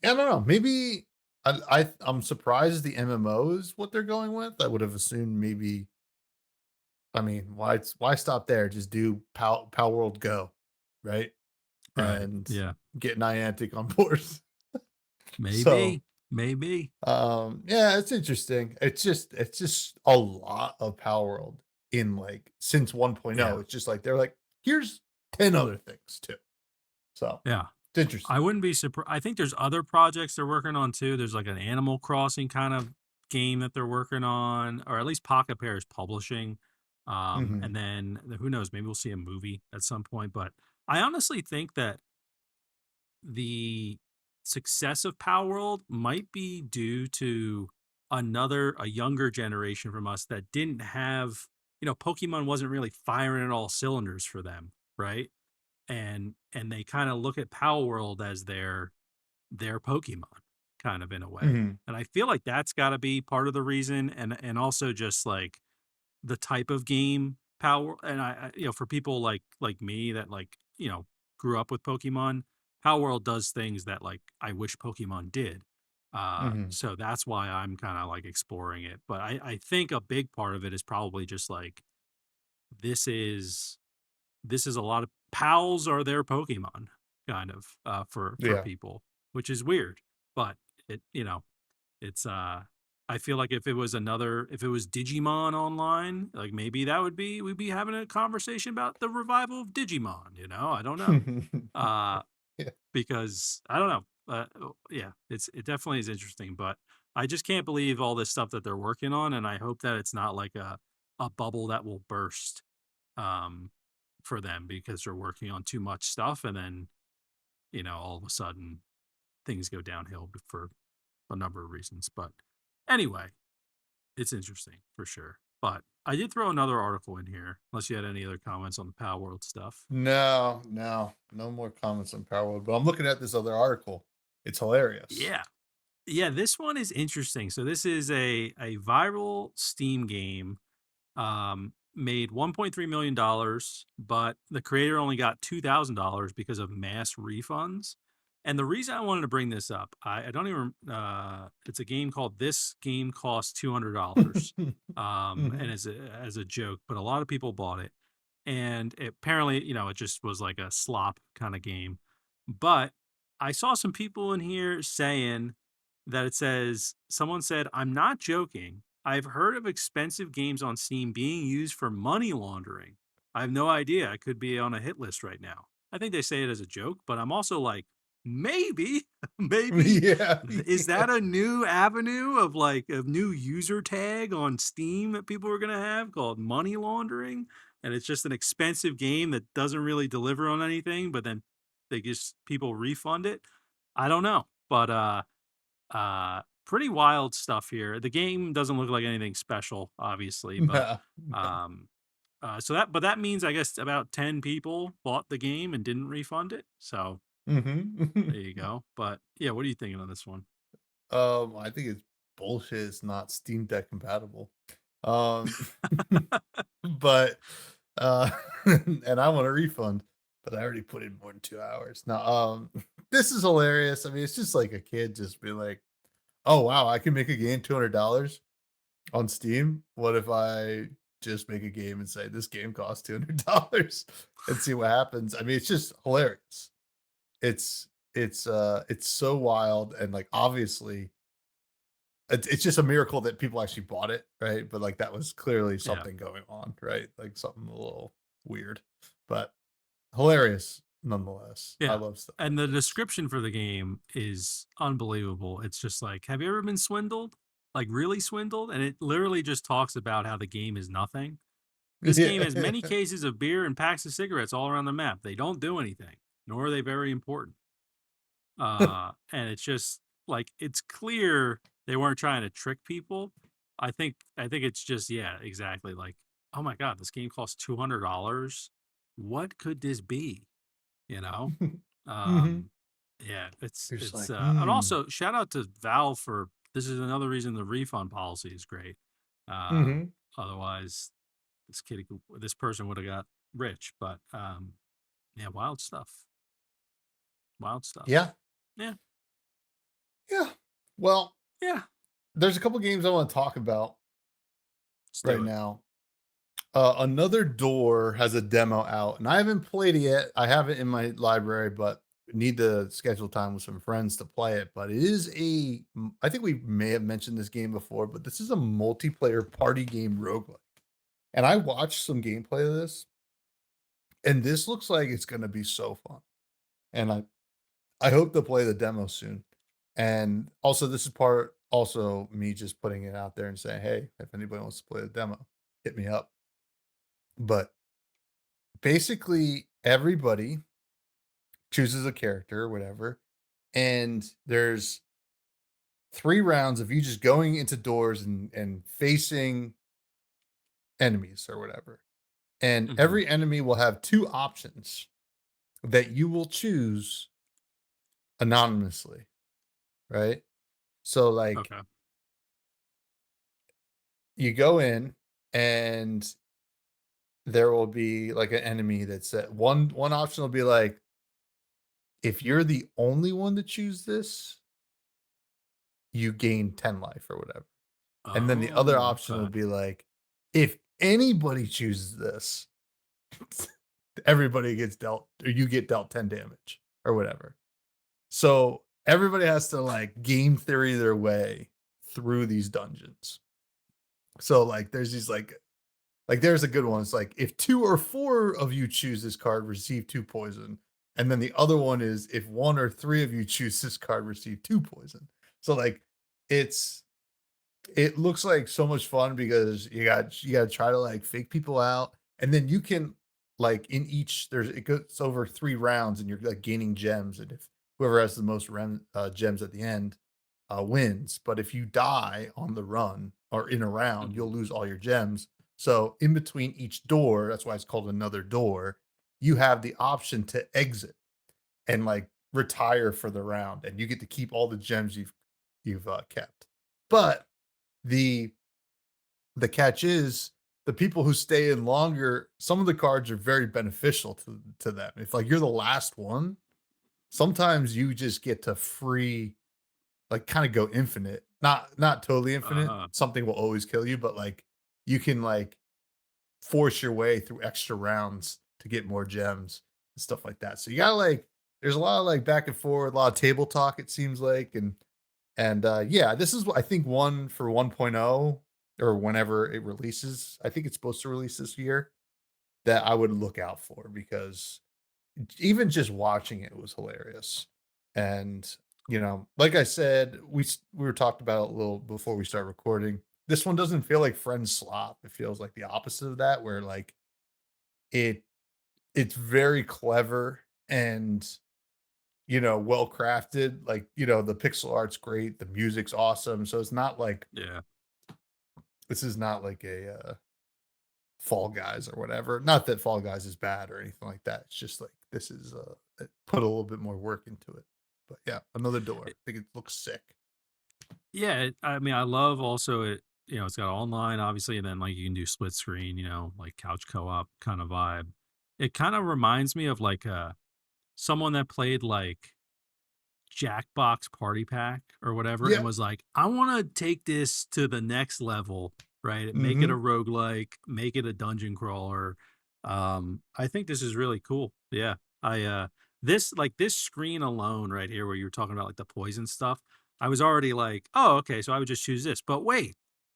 I don't know. Maybe I'm surprised the MMO is what they're going with. I would have assumed maybe. I mean, why stop there? Just do Palworld Go, right? right. And Yeah, get Niantic on board. So maybe, maybe. yeah, it's interesting. It's just a lot of Power World in like since 1.0. Yeah, It's just like they're like, here's 10 other things too. So yeah. it's interesting. I wouldn't be surprised. I think there's other projects they're working on too. There's like an Animal Crossing kind of game that they're working on, or at least Pocket Pair is publishing. Hmm. And then who knows? Maybe we'll see a movie at some point. But I honestly think that the success of Power World might be due to a younger generation from us that didn't have, Pokemon wasn't really firing at all cylinders for them, right? And they kind of look at Power World as their Pokemon, kind of in a way. Hmm. And I feel like that's got to be part of the reason, and also just like the type of game Power. And for people like me that grew up with Pokemon, Power World does things that like I wish Pokemon did. Hmm. So that's why I'm kind of like exploring it. But I think a big part of it is probably just like this is this is a lot of pals are their Pokemon, kind of, for Yeah. people, which is weird. But it, it's I feel like if it was Digimon online, like maybe we'd be having a conversation about the revival of Digimon, I don't know. Uh Yeah. because I don't know. Yeah, it definitely is interesting, but I just can't believe all this stuff that they're working on, and I hope that it's not like a bubble that will burst um for them because they're working on too much stuff, and then all of a sudden things go downhill for a number of reasons. But anyway, it's interesting for sure. But I did throw another article in here, unless you had any other comments on the Power World stuff. No, no more comments on Power World. But I'm looking at this other article. It's hilarious. Yeah. Yeah, this one is interesting. So this is a viral Steam game, made $1.3 million, but the creator only got $2,000 because of mass refunds. And the reason I wanted to bring this up, I don't even. It's a game called "This Game Costs $200," and Mhm. as a joke, but a lot of people bought it, and apparently, it just was like a slop kind of game. But I saw some people in here saying that someone said, "I'm not joking. I've heard of expensive games on Steam being used for money laundering. I have no idea. I could be on a hit list right now." I think they say it as a joke, but I'm also like, maybe, maybe Yeah, is yeah. that a new avenue of like a new user tag on Steam that people are going to have called money laundering? And it's just an expensive game that doesn't really deliver on anything, but then they just people refund it. I don't know, but pretty wild stuff here. The game doesn't look like anything special, obviously, but No. um, but that means I guess about 10 people bought the game and didn't refund it. So Mm-hmm. there you go. But yeah, what are you thinking on this one? I think it's bullshit. It's not Steam Deck compatible. Um, but and I want a refund, but I already put in more than 2 hours. Now, this is hilarious. I mean, it's just like a kid just be like, "Oh wow, I can make a game $200 on Steam. What if I just make a game and say this game costs $200 and see what happens?" I mean, it's just hilarious. It's so wild and like obviously it's just a miracle that people actually bought it, right? But like that was clearly Yeah. something going on, right? Like something a little weird, but hilarious nonetheless. I Yeah. love stuff like And the this. description for the game is unbelievable. It's just like, have you ever been swindled? Like really swindled? And it literally just talks about how the game is nothing. This game has Yeah. many cases of beer and packs of cigarettes all around the map. They don't do anything, nor are they very important. And it's just like it's clear they weren't trying to trick people. I think it's just yeah, exactly. Like, oh my god, this game costs $200. What could this be? You know? Mhm. Um, yeah, You're just it's like, and mm. also shout out to Valve for this is another reason the refund policy is great. Uh, Mhm. otherwise, this person would have got rich. But yeah, wild stuff. Wild stuff. Yeah. Yeah, Yeah. Well, yeah. there's a couple games I want to talk about Let's right do it. now. Another Door has a demo out, and I haven't played it yet. I have it in my library, but need to schedule time with some friends to play it. But it is I think we may have mentioned this game before, but this is a multiplayer party game roguelike. And I watched some gameplay of this, and this looks like it's going to be so fun. And I hope to play the demo soon. And also, this is part also me just putting it out there and saying, hey, if anybody wants to play the demo, hit me up. But basically, everybody chooses a character or whatever, and there's 3 rounds of you just going into doors and facing enemies or whatever. And Hmm. every enemy will have 2 options that you will choose anonymously, right? So, like, Okay. you go in and there will be, like, an enemy that's at one option will be like, "If you're the only one to choose this, you gain 10 life," or whatever. And then the other Oh, option will okay. be like, if anybody chooses this, everybody gets dealt or you get dealt 10 damage or whatever. So everybody has to like game theory their way through these dungeons. So like there's these like there's a good one. It's like if 2 or 4 of you choose this card, receive 2 poison. And then the other one is if 1 or 3 of you choose this card, receive 2 poison. So like it's it looks like so much fun because you gotta try to, like, fake people out, and then you can like, in each it goes over 3 rounds, and you're, like, gaining gems, and if whoever has the most gems at the end, wins, but if you die on the run or in a round, Hmm. you'll lose all your gems, so in between each door, that's why it's called another door, you have the option to exit and, like, retire for the round, and you get to keep all the gems you've kept. But the the catch is the people who stay in longer, some of the cards are very beneficial to them. If like you're the last one, sometimes you just get to free like kind of go infinite. Not totally infinite. Uh, Something will always kill you, but like you can like force your way through extra rounds to get more gems and stuff like that. So you gotta like there's a lot of like back and forth, a lot of table talk, it seems like, and yeah, this is I think one for 1.0 or whenever it releases. I think it's supposed to release this year that I would look out for because even just watching it was hilarious. And like I said, we were talked about it a little before we start recording. This one doesn't feel like friend slop. It feels like the opposite of that, where like it it's very clever and well crafted. Like, the pixel art's great, the music's awesome. So it's not like Yeah. this is not like a Fall Guys or whatever. Not that Fall Guys is bad or anything like that. It's just like this is it put a little bit more work into it. But yeah, another door. I think it looks sick. Yeah, I mean, I love also it. It's got online, obviously, and then like you can do split screen. Like couch co-op kind of vibe. It kind of reminds me of like someone that played like Jackbox Party Pack or whatever, and Yeah. was like, I want to take this to the next level, right? Make it a Mhm. roguelike, make it a dungeon crawler. I think this is really cool. Yeah. This screen alone right here where you were talking about like the poison stuff, I was already like, oh, okay, so I would just choose this. But wait,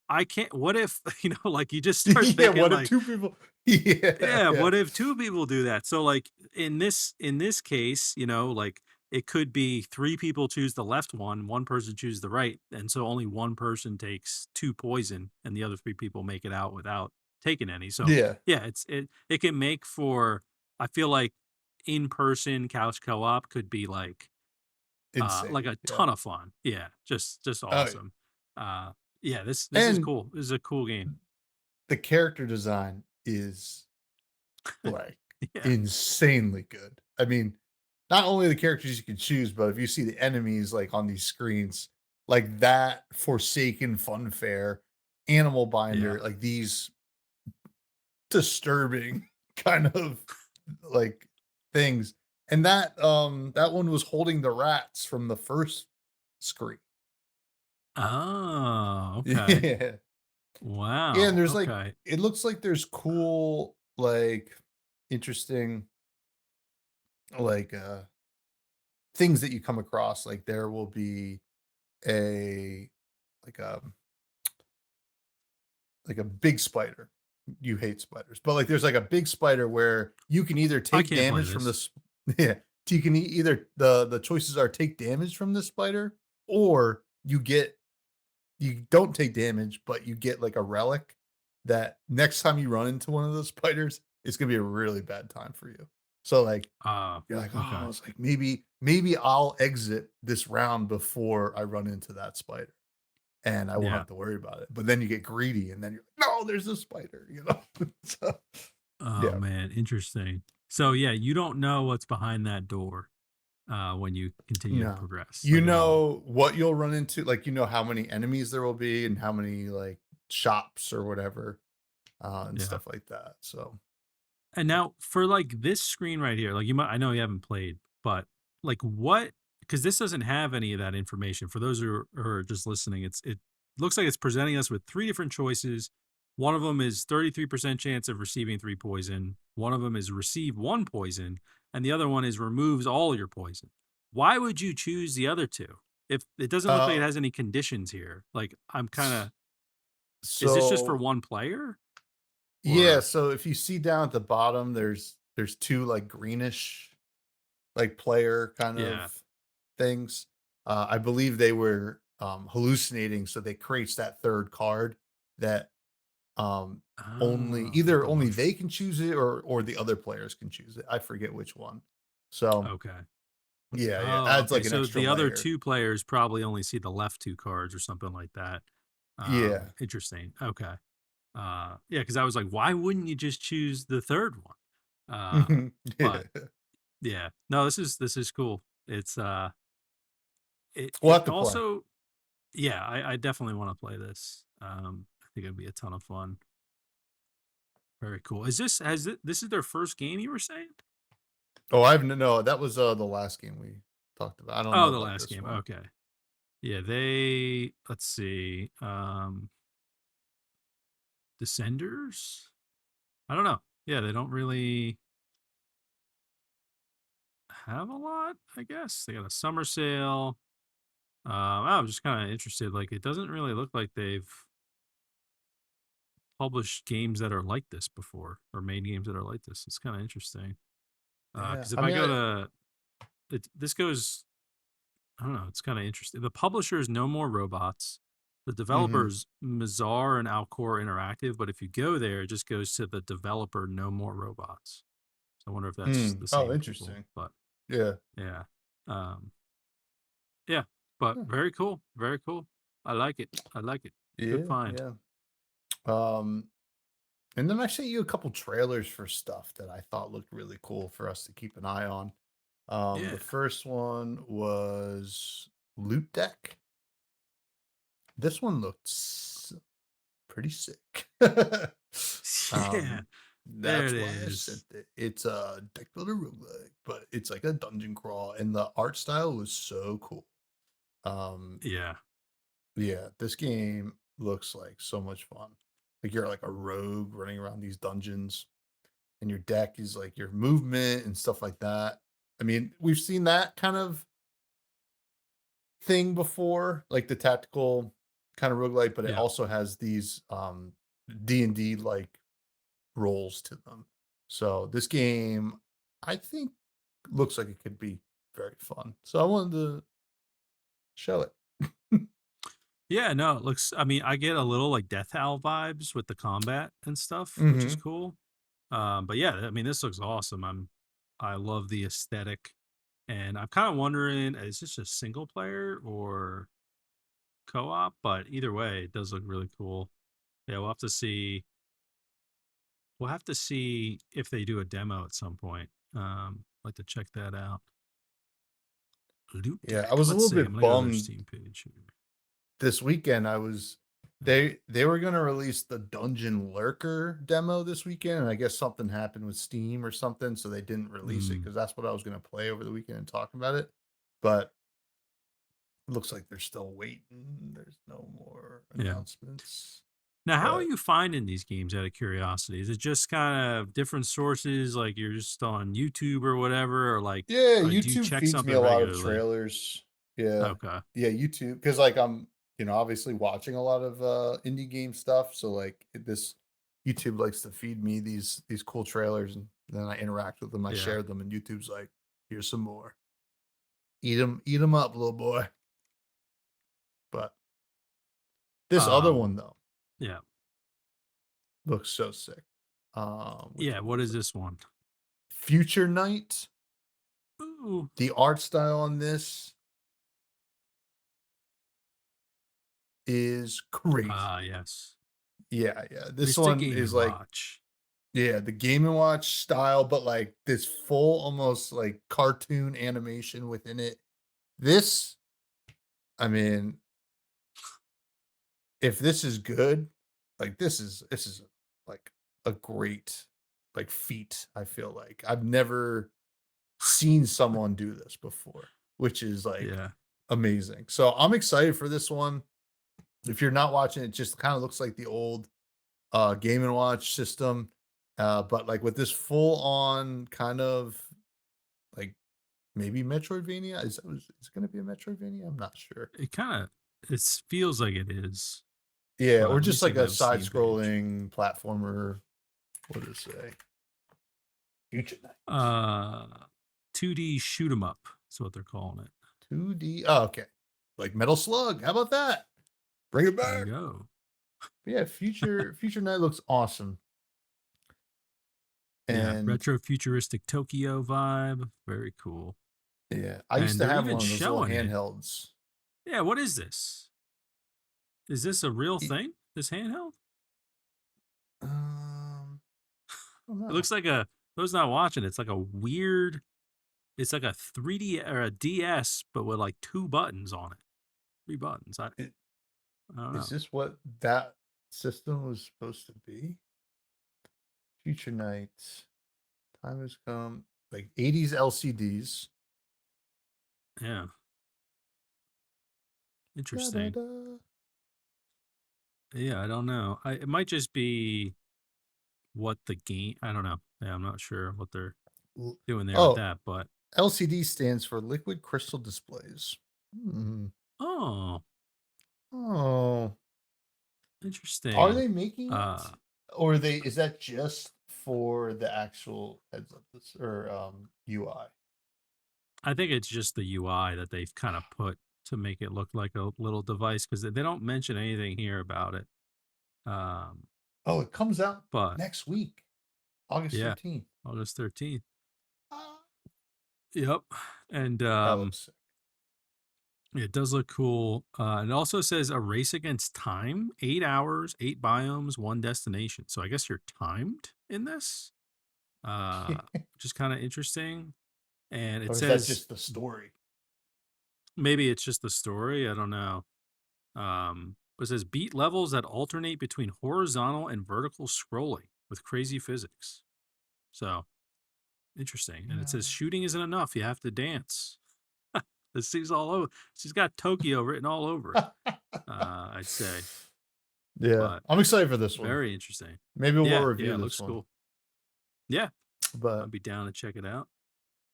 I can't what if, like you just start Yeah, thinking what if like, two people Yeah, yeah, yeah. what if two people do that? So like in this case, like it could be three people choose the left one person chooses the right, and so only one person takes two poison, and the other three people make it out without taking any. So Yeah. yeah, it can make for, I feel like in person couch co-op could be like Insane. a Yeah. ton of fun. Yeah, just Oh, yeah. awesome. Yeah, this is And cool. This is a cool game. the character design is like Yeah. insanely good. I mean, not only the characters you can choose, but if you see the enemies like on these screens, like that Forsaken Funfair, Animal Yeah. Binder, like these disturbing kind of like things. And that one was holding the rats from the first screen. Oh, okay. Yeah. Yeah, and Wow, there's like okay. it looks like there's cool, like interesting like things that you come across. Like there will be a like a like a big spider. You hate spiders, but like there's like a big spider where you can either I take can't play damage from this. this. Yeah, you can either the choices are take damage from this spider, or you don't take damage, but you get like a relic that next time you run into one of those spiders, it's gonna be a really bad time for you. So like you're like, oh, Okay. it's like maybe I'll exit this round before I run into that spider and I won't Yeah. have to worry about it. But then you get greedy and then you're like, no, there's a spider. So Oh yeah. man, interesting. So yeah, you don't know what's behind that door when you continue to No. progress, You like at all. know what you'll run into, like how many enemies there will be and how many like shops or whatever and Yeah. stuff like that. So And now for like this screen right here, like I know you haven't played, but like what, because this doesn't have any of that information. For those who are just listening, it looks like it's presenting us with three different choices. One of them is 33% chance of receiving three poison. One of them is receive one poison, and the other one is removes all your poison. Why would you choose the other two? If it doesn't look like it uh has any conditions here, like I'm kind of, s- is this just for so one player yeah, or so if you see down at the bottom, there's two like greenish like player kind yeah? of things. I believe they were hallucinating, so they creates that third card that only Oh, like either the only motion. they can choose it or the other players can choose it. I forget which one. So Okay. yeah, yeah, Oh, adds okay. like an So extra the other layer. two players probably only see the left two cards or something like that. Yeah. Interesting. Okay. Yeah, because I was like, why wouldn't you just choose the third one? Yeah. But yeah, no, this is cool. It's it We'll it have to play. also, yeah, I definitely want to play this. I think it'd be a ton of fun. Very cool. This is their first game you were saying? Oh, I've no, that was the last game we talked about. I don't know Oh, the about last this game. one. Okay. Yeah, they, let's see. Descenders? I don't know. Yeah, they don't really have a lot, I guess. They got a summer sale. I'm just kind of interested. Like, it doesn't really look like they've published games that are like this before or made games that are like this. It's kind of interesting. Yeah. Because if I I mean, go to this goes, I don't know, it's kind of interesting. The publisher is No More Robots. The mhm. developers, Mazar and Alcor Interactive. But if you go there, it just goes to the developer, No More Robots. So I wonder if that's the Oh, same people. interesting. But Yeah. yeah. Um, yeah, but Hmm. very cool, very cool. I like it. I like it. Good Yeah, find. yeah. Um, and then I sent you a couple trailers for stuff that I thought looked really cool for us to keep an eye on. Yeah, The first one was Loot Deck. This one looks pretty sick. yeah. um, There that's it why I sent is. it. It's a deck builder roguelike, but it's like a dungeon crawl, and the art style was so cool. Um, Yeah, yeah, this game looks like so much fun. Like you're like a rogue running around these dungeons, and your deck is like your movement and stuff like that. I mean, we've seen that kind of thing before, like the tactical kind of roguelike, but it yeah, also has these D&D like roles to them. So this game, I think, looks like it could be very fun. So I wanted to show it. yeah. No, it looks. I mean, I get a little like Death Howl vibes with the combat and stuff, which is Mm-hmm. cool. But yeah, I mean, this looks awesome. I love the aesthetic, and I'm kind of wondering, is this a single player or co-op? But either way, it does look really cool. Yeah, we'll have to see. We'll have to see if they do a demo at some point. Like to check that out. Loot Yeah, I deck. was a Let's little see. I'm bit gonna go to their bummed Steam page here. this weekend. I was they were gonna release the Dungeon Lurker demo this weekend, and I guess something happened with Steam or something, so they didn't release it Mm, because that's what I was gonna play over the weekend and talk about it. But it looks like they're still waiting. There's no more yeah. announcements. Now, how are But you finding these games out of curiosity? Is it just kind of different sources, like you're just on YouTube or whatever, or like, yeah, or do you YouTube check feeds me something a lot of regularly? trailers. Yeah. Okay. Yeah, YouTube because like I'm, obviously watching a lot of indie game stuff. So like this YouTube likes to feed me these cool trailers and then I interact with them. I Yeah. share them and YouTube's like, here's some more. Eat them up, little boy. But this other Um, one though yeah. looks so sick. Which Yeah. one What was is it? this one? Future Night. Ooh. The art style on this is crazy. Ah, yes. Yeah, yeah. This Mr. one Game is and like, Watch. yeah, the Game and Watch style, but like this full, almost like cartoon animation within it. This, I mean, if this is good, like this is like a great like feat. I feel like I've never seen someone do this before, which is like Yeah. amazing. So I'm excited for this one. If you're not watching, it just kind of looks like the old Game and Watch system, but like with this full on kind of like maybe Metroidvania. Is it going to be a Metroidvania? I'm not sure. It kind of, it feels like it is, Yeah, but or let me just see if like they a have a side Steam page. scrolling platformer. What does it say? Future Night. Uh, 2D shoot 'em up. That's what they're calling it. 2D. Oh, okay. Like Metal Slug. How about that? Bring it There you back. go. But yeah, Future Night looks awesome. Yeah, And retro futuristic Tokyo vibe. Very cool. yeah, I used And to they're have even one of those little showing it. handhelds. Yeah, what is this? Is this a real E- thing? This handheld? I don't It know. looks like a, those not watching, it's like a weird, it's like a 3D or a DS, but with like two buttons on it. Three buttons. I- I don't Is know. this what that system was supposed to be? Future Night. Time has come. Like 80s LCDs. Yeah. Da, da, Interesting. da. Yeah, I don't know. It might just be what the game, I don't know. Yeah, I'm not sure what they're L- doing there with Oh, that, but LCD stands for liquid crystal displays. Hmm. oh, Oh, are interesting. they making Uh, it, or is that just for the actual heads up or UI? I think it's just the UI that they've kind of put to make it look like a little device because they don't mention anything here about it. Um, Oh, it comes out but next week, August yeah, 13th. August 13th. Yep. And That looks sick. it does look cool. It also says a race against time, 8 hours, 8 biomes, one destination. So I guess you're timed in this, which is kind of interesting. And it Or is that says just the story? maybe it's just the story. I don't know. It says beat levels that alternate between horizontal and vertical scrolling with crazy physics. So interesting. And it says shooting isn't enough. You have to dance. This thing's all over. She's got Tokyo written all over it. I'd say, Yeah, but I'm excited for this one. very interesting. Maybe we'll Yeah, review yeah, it this looks one. cool. Yeah, But I'd be down to check it out.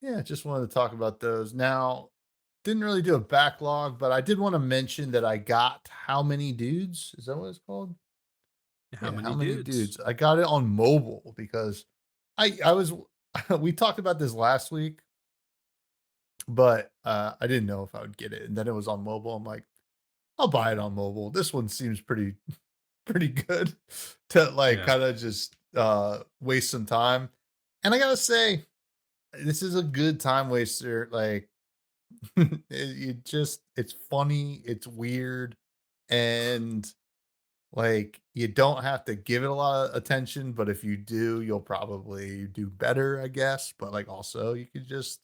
yeah, just wanted to talk about those. Now, didn't really do a backlog, but I did want to mention that I got How Many Dudes? Is that what it's called? How Yeah, How many Many dudes? Dudes? I got it on mobile because I was we talked about this last week, but I didn't know if I would get it. And then it was on mobile. I'm like, I'll buy it on mobile. This one seems pretty good to like Yeah. kind of just waste some time. And I gotta say, this is a good time waster. Like it's funny, it's weird, and like you don't have to give it a lot of attention, but if you do, you'll probably do better, I guess. But like also you could just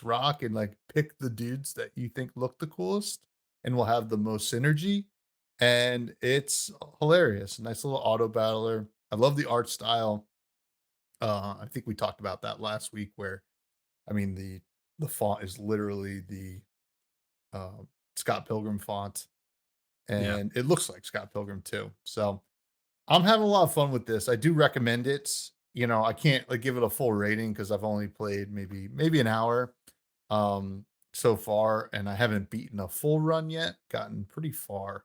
rock and like pick the dudes that you think look the coolest and will have the most synergy. And it's hilarious. Nice little auto battler. I love the art style. I think we talked about that last week where I mean the font is literally the uh, Scott Pilgrim font, Yeah. and it looks like Scott Pilgrim too. So I'm having a lot of fun with this. I do recommend it. You know, I can't like give it a full rating because I've only played maybe an hour so far, and I haven't beaten a full run yet. Gotten pretty far,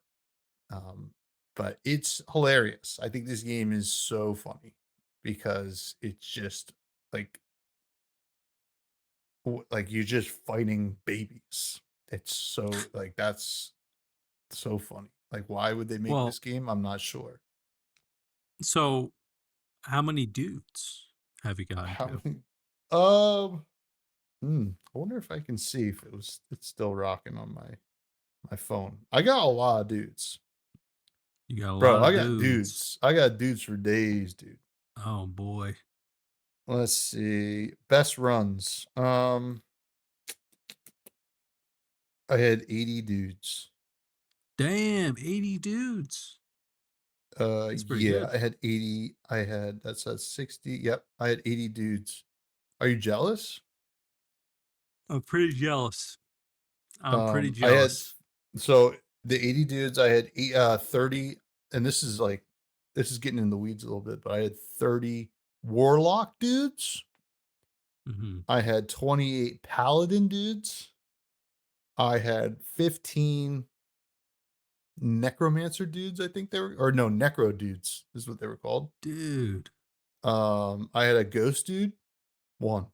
um, but it's hilarious. I think this game is so funny because it's just like like you're just fighting babies. It's so like that's so funny. Like, why would they make Well, this game? I'm not sure. so how many dudes have you gotten How to? many? I wonder if I can see if it's still rocking on my phone. I got a lot of dudes, You got a bro. lot I of got dudes. dudes. I got dudes for days, dude. Oh boy. Let's see. Best runs. I had 80 dudes. Damn, 80 dudes. That's pretty Yeah, good. I had 80. I had that's at 60. Yep, I had 80 dudes. Are you jealous? I'm pretty jealous. I'm pretty I had jealous. so the 80 dudes, I had 30, and this is getting in the weeds a little bit, but I had 30 warlock dudes. Hmm. I had 28 paladin dudes. I had 15 necromancer dudes, I think they were, or no, necro dudes is what they were called. Dude. I had a ghost dude, one.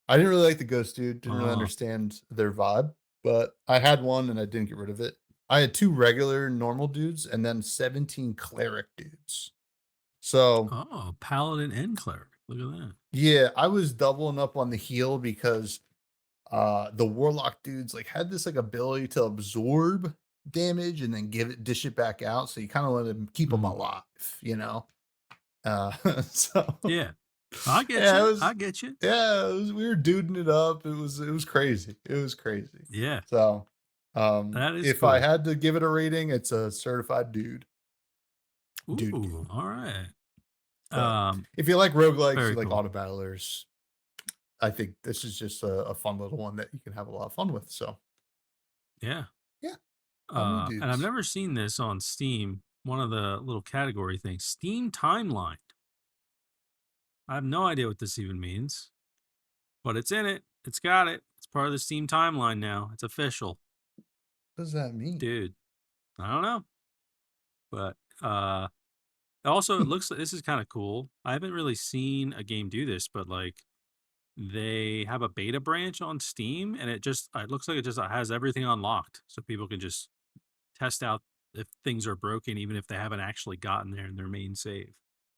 I didn't really like the ghost dude, didn't really Oh. understand their vibe, but I had one and I didn't get rid of it. I had 2 regular normal dudes and then 17 cleric dudes. So, Oh, paladin and cleric. Look at that. yeah, I was doubling up on the heal because the warlock dudes like had this like ability to absorb damage and then give it dish it back out. So you kind of want to keep them Mm. alive, you know. Uh so Yeah. I get yeah, you. I get you. we were duding it up. It was crazy. It was crazy. Yeah. So That is if I cool. had to give it a rating, it's a certified dude Ooh, game. all right. But Um, if you like roguelikes, very you like cool. auto battlers, I think this is just a fun little one that you can have a lot of fun with. So Yeah. yeah, how many And I've dudes? never seen this on Steam. One of the little category things. Steam timeline. I have no idea what this even means, but it's in it. It's got it. It's part of the Steam timeline now. It's official. What does that mean? Dude, I don't know. But also it looks like this is kind of cool. I haven't really seen a game do this, but like they have a beta branch on Steam and it looks like it just has everything unlocked. So people can just test out if things are broken, even if they haven't actually gotten there in their main save.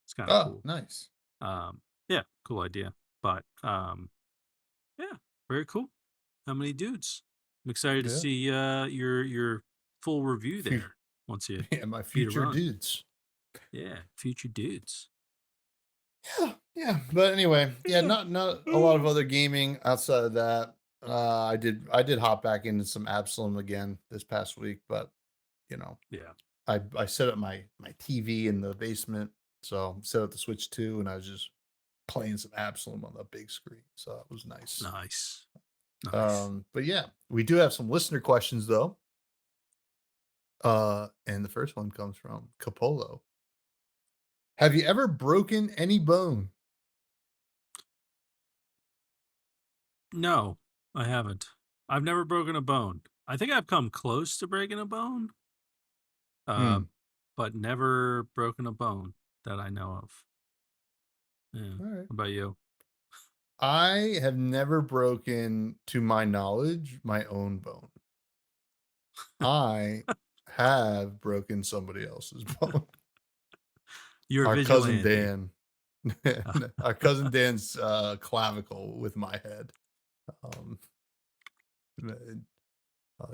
It's kind of Oh, cool. nice. Yeah, cool idea. But yeah, Very cool. How many dudes? I'm excited to Yeah. see your full review Fu- there once you yeah, my beat a future run. dudes. Yeah, future dudes. Yeah, yeah. But anyway, yeah, Yeah. not a lot of other gaming outside of that. I did hop back into some Absalom again this past week, but you know, Yeah. I set up my TV in the basement, so set up the Switch 2, and I was just playing some Absalom on the big screen. So it was nice. Nice. Nice. But yeah, we do have some listener questions though. And the first one comes from Capolo. Have you ever broken any bone? No, I haven't. I've never broken a bone. I think I've come close to breaking a bone, uh, Hmm. but never broken a bone that I know of. Yeah. All right. What about you? I have never broken, to my knowledge, my own bone. I have broken somebody else's bone. You're a Our cousin vigilante. Dan. Our cousin Dan's clavicle with my head. Um, Can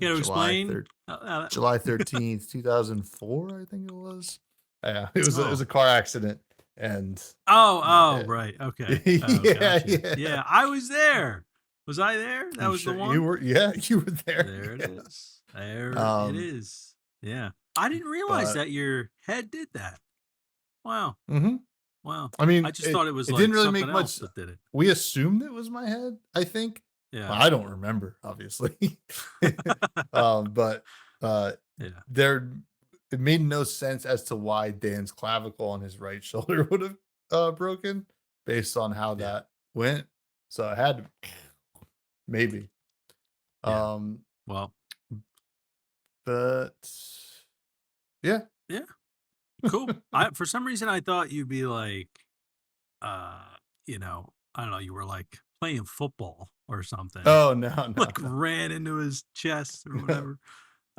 you July explain? 3rd, July 13th, 2004, I think it was. Yeah, it was Oh. a car accident, and my Oh, head. right. Okay. Oh, Yeah, gotcha. yeah. Yeah, I was there. Was I there? That I'm was the sure you one? were. Yeah, you were there. There it Yeah. is. There it Um, is. Yeah. I didn't realize but that your head did that. Wow. mhm. Wow. I mean, I just it thought it was it didn't like really something make else much. that did it. We assumed it was my head, I think. Well, Yeah. I don't remember, obviously. But Yeah. there, it made no sense as to why Dan's clavicle on his right shoulder would have broken based on how Yeah. that went. So I had to maybe. Yeah. Um, Well, but yeah. yeah. Cool. I for some reason I thought you'd be like uh, I don't know, you were like playing football or something. Oh no, no, Like ran into his chest or no. whatever.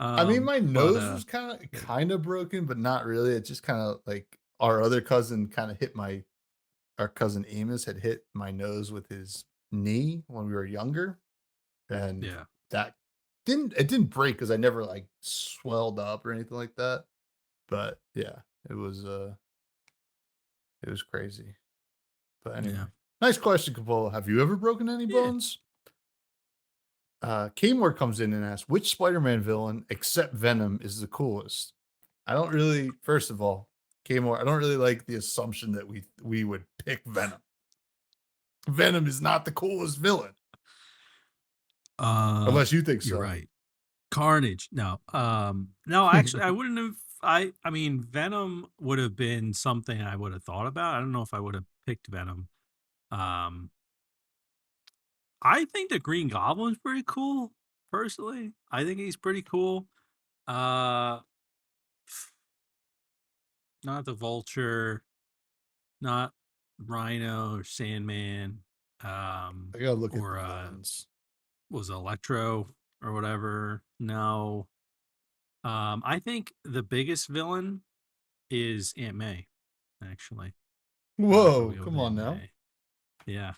I mean, my But nose was kind of yeah. broken, but not really. It just kind of like our other cousin kind of hit my our cousin Amos had hit my nose with his knee when we were younger, and Yeah. that didn't break because I never like swelled up or anything like that. But yeah, it was crazy. But Yeah. anyway, nice question, Capola. Have you ever broken any Yeah. bones? Kmore comes in and asks, which Spider-Man villain except Venom is the coolest? I don't really, first of all, Kmore, I don't really like the assumption that we would pick Venom. Venom is not the coolest villain, Uh unless you think you're so. right. Carnage. No. No, actually I wouldn't have I mean Venom would have been something I would have thought about. I don't know if I would have picked Venom. Um I think the Green Goblin's pretty cool, personally. I think he's pretty cool. Uh Not the Vulture, not Rhino or Sandman, I gotta look at the or villains. was Electro or whatever. No. I think the biggest villain is Aunt May, actually. I'd Whoa, probably go with come on Aunt now. May. Yeah.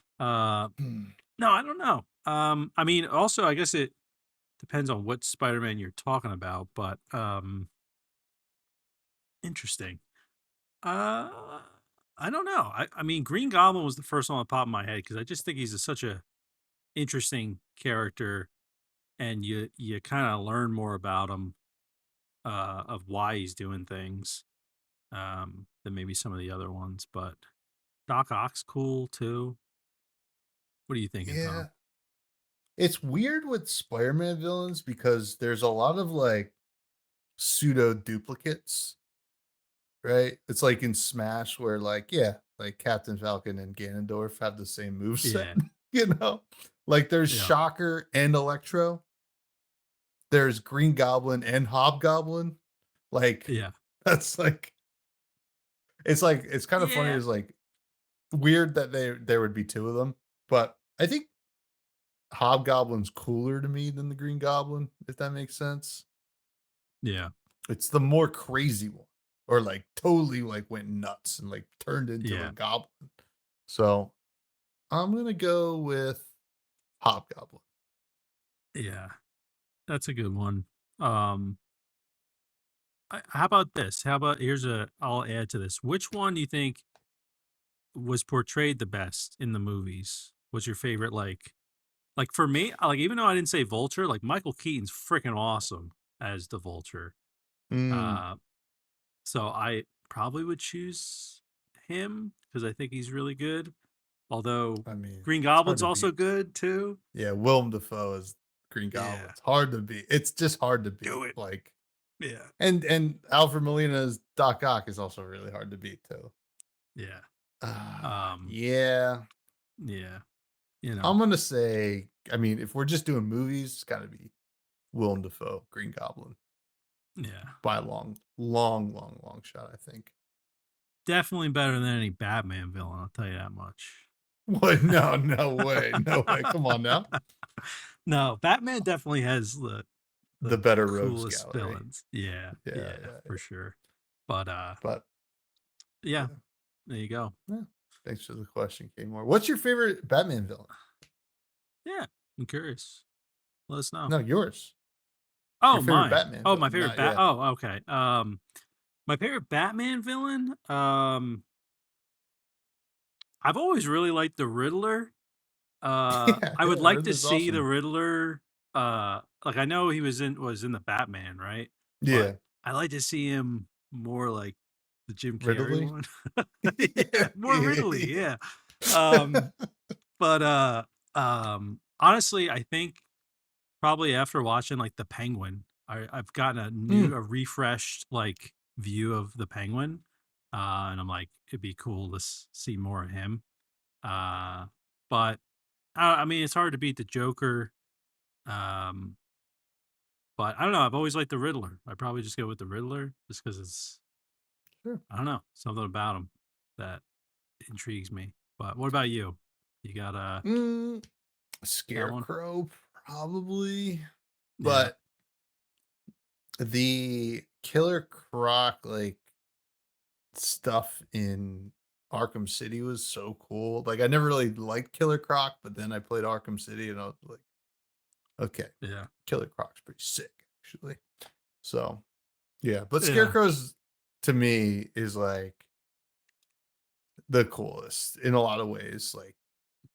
Hmm. No, I don't know. I mean, also, I guess it depends on what Spider-Man you're talking about, but interesting. Uh, I don't know. I mean, Green Goblin was the first one that popped in my head because I just think he's such a interesting character, and you kind of learn more about him, of why he's doing things, than maybe some of the other ones. But Doc Ock's cool too. What are you thinking, Tom? Yeah. It's weird with Spider-Man villains because there's a lot of like pseudo duplicates, right? It's like in Smash where like, yeah, like Captain Falcon and Ganondorf have the same move set, Yeah, you know? Like there's yeah, Shocker and Electro. There's Green Goblin and Hobgoblin. Like yeah, that's like it's kind of funny. yeah, It's like weird that there would be two of them, but I think Hobgoblin's cooler to me than the Green Goblin, if that makes sense. yeah, It's the more crazy one, or like totally like went nuts and like turned into a yeah. goblin. So I'm gonna go with Hobgoblin. Yeah, that's a good one. Um, how about this? How about I'll add to this. Which one do you think was portrayed the best in the movies? What's your favorite? Like for me, like even though I didn't say Vulture, like Michael Keaton's freaking awesome as the Vulture. Mm, Uh, so I probably would choose him because I think he's really good. Although I mean, Green it's hard Goblin's to also beat. good too. Yeah, Willem Dafoe as Green Yeah, Goblin. It's hard to beat. It's just hard to do beat. it. Like, Yeah, and Alfred Molina's Doc Ock is also really hard to beat too. yeah. Um, Yeah. yeah. You know, I'm gonna say, I mean, if we're just doing movies, it's gotta be Willem Dafoe, Green Goblin, yeah. by a long, long, long, long shot, I think. Definitely better than any Batman villain. I'll tell you that much. What? No, no way. No way. Come on now. No, Batman definitely has The the better rogues coolest gallery. villains. Yeah, Yeah, yeah, yeah, for yeah. sure. But But yeah, yeah, there you go. yeah. Thanks for the question, Kmore. What's your favorite Batman villain? Yeah, I'm curious. Let us know. No, yours. Your Oh, favorite mine. Batman Oh, my villain. favorite Not yeah. Oh, okay. My favorite Batman villain. I've always really liked the Riddler. Yeah, I yeah. would like to Riddler's see the awesome. Riddler. Like I know he was in the Batman, right? But Yeah. I like to see him more like the Jim Carrey Ridley? one. Yeah, Yeah. more Yeah. Ridley. Yeah. Yeah. Um, but honestly, I think probably after watching like the Penguin, I've gotten Mm, a refreshed like view of the Penguin, and I'm like, it'd be cool to see more of him. Uh, but I mean, it's hard to beat the Joker. Um, but I don't know. I've always liked the Riddler. I probably just go with the Riddler just because it's sure. I don't know something about him that intrigues me. But what about you? You Mm, got one? Scarecrow, probably. Yeah, But the Killer Croc, like, stuff in Arkham City was so cool. Like, I never really liked Killer Croc, but then I played Arkham City and I was like, okay, yeah, Killer Croc's pretty sick, actually. So, yeah. But yeah, Scarecrow's, to me, is like the coolest in a lot of ways. Like,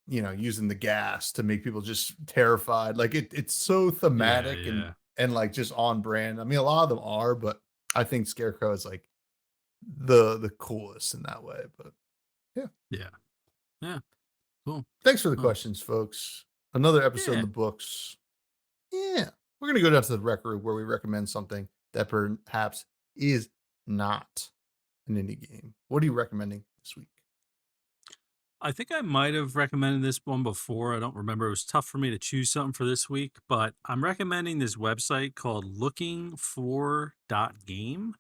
using the gas to make people just terrified. Like it's so yeah, thematic and yeah, like just on brand. I mean, a lot of them are, but I think Scarecrow is like the coolest in that way. But yeah. yeah, yeah. Cool. Thanks for the Nice. questions, folks. Another episode in Yeah. the books. Yeah. We're gonna go down to the rec room where we recommend something that perhaps is not an indie game. What are you recommending this week? I think I might have recommended this one before. I don't remember. It was tough for me to choose something for this week, but I'm recommending this website called LookingFor.Game,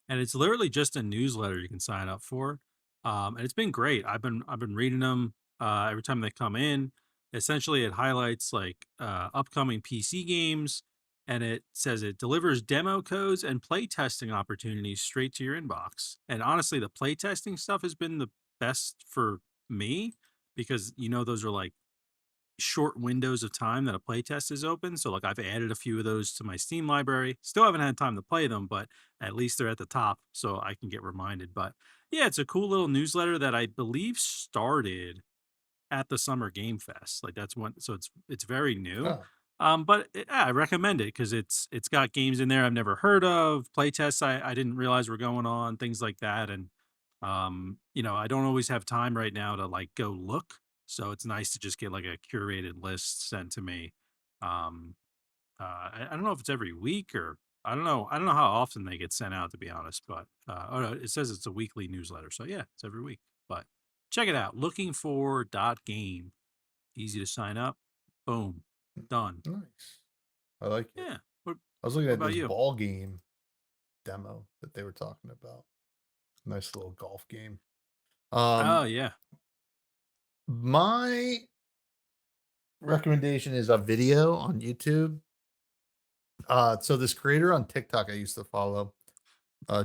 and it's literally just a newsletter you can sign up for. And it's been great. I've been reading them every time they come in. Essentially, it highlights like upcoming PC games, and it says it delivers demo codes and playtesting opportunities straight to your inbox. And honestly, the playtesting stuff has been the best for me because those are like short windows of time that a playtest is open. So like I've added a few of those to my Steam library. Still haven't had time to play them, but at least they're at the top so I can get reminded. But yeah, it's a cool little newsletter that I believe started at the Summer Game Fest. Like that's one so it's very new. Oh, But I recommend it because it's got games in there I've never heard of, playtests I didn't realize were going on, things like that. And I don't always have time right now to like go look. So it's nice to just get like a curated list sent to me. Um, I don't know if it's every week or I don't know. I don't know how often they get sent out to be honest, but oh no, it says it's a weekly newsletter. So yeah, it's every week. But check it out. Looking for.game. Easy to sign up. Boom. Done. nice. I like it. Yeah. What I was looking what at about this you? ball game demo that they were talking about. Nice little golf game. Oh Um, yeah. my recommendation is a video on YouTube. So this creator on TikTok I used to follow,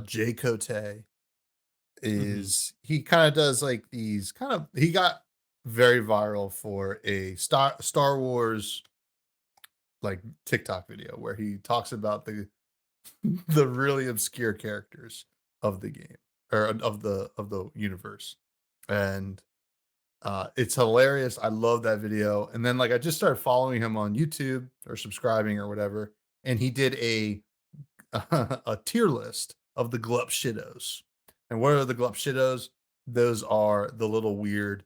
Jay Cote, Hmm. is he kind of does like these kind of he got very viral for a Star Wars like TikTok video where he talks about the the really obscure characters of the game or of the universe. And it's hilarious. I love that video. And then like I just started following him on YouTube or subscribing or whatever, and he did a a tier list of the Glup Shittos. And what are the Glup Shittos? Those are the little weird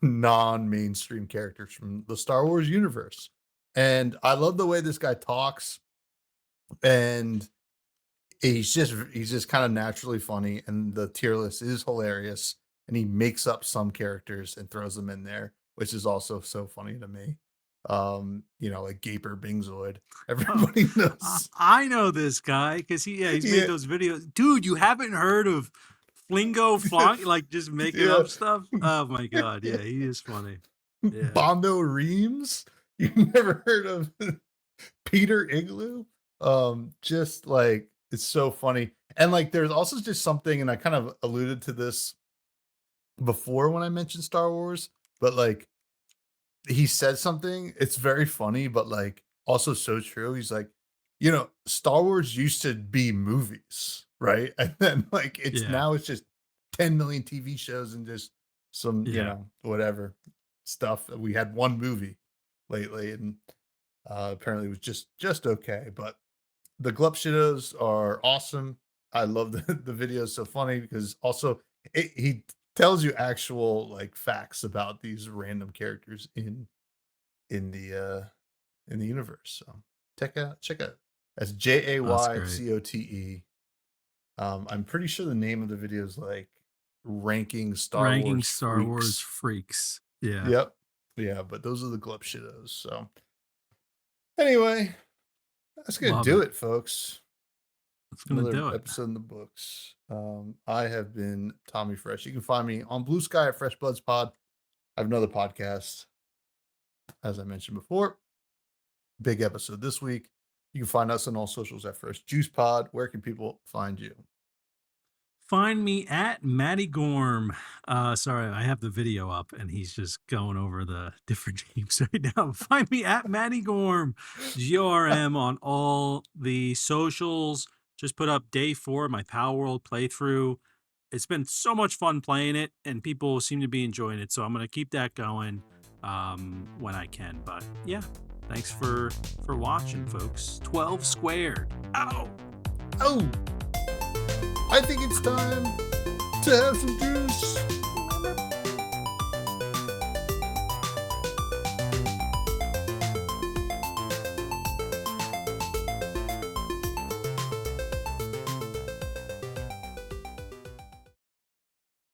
non-mainstream characters from the Star Wars universe. And I love the way this guy talks, and he's just kind of naturally funny, and the tier list is hilarious, and he makes up some characters and throws them in there, which is also so funny to me. Like Gaper Bingzoid. Oh, Everybody I, knows. I know this guy because he's made Yeah, those videos. Dude, you haven't heard of Flingo Flonk? Like just making yeah. up stuff? Oh my god, yeah, he is funny. Yeah. Bondo Reams. You never heard of Peter Igloo? Just like it's so funny. And like there's also just something, and I kind of alluded to this before when I mentioned Star Wars, but like he said something, it's very funny, but like also so true. He's like, Star Wars used to be movies, right? And then like Yeah. it's just 10 million TV shows and just some, Yeah. whatever stuff. We had one movie lately, and apparently it was just okay. But the Glup Shittos are awesome. I love the video is so funny because also he tells you actual like facts about these random characters in the in the universe. So check out. That's That's great. Jaycote. I'm pretty sure the name of the video is like ranking Star Ranking Wars Star Wars freaks. freaks. Yeah. Yep. Yeah, but those are the Glup Shittos. So anyway, that's gonna Love do it. it, folks. That's gonna Another do it. episode in the books. I have been Tommy Fresh. You can find me on Blue Sky at Fresh Bloods Pod. I have another podcast, as I mentioned before. Big episode this week. You can find us on all socials at Fresh Juice Pod. Where can people find you? Find me at Matty Gorm. Sorry, I have the video up and he's just going over the different games right now. Find me at Matty Gorm, GRM on all the socials. Just put up day 4 of my Palworld playthrough. It's been so much fun playing it, and people seem to be enjoying it. So I'm gonna keep that going when I can. But yeah, thanks for watching, folks. 12 squared. Ow. Oh, I think it's time to have some juice.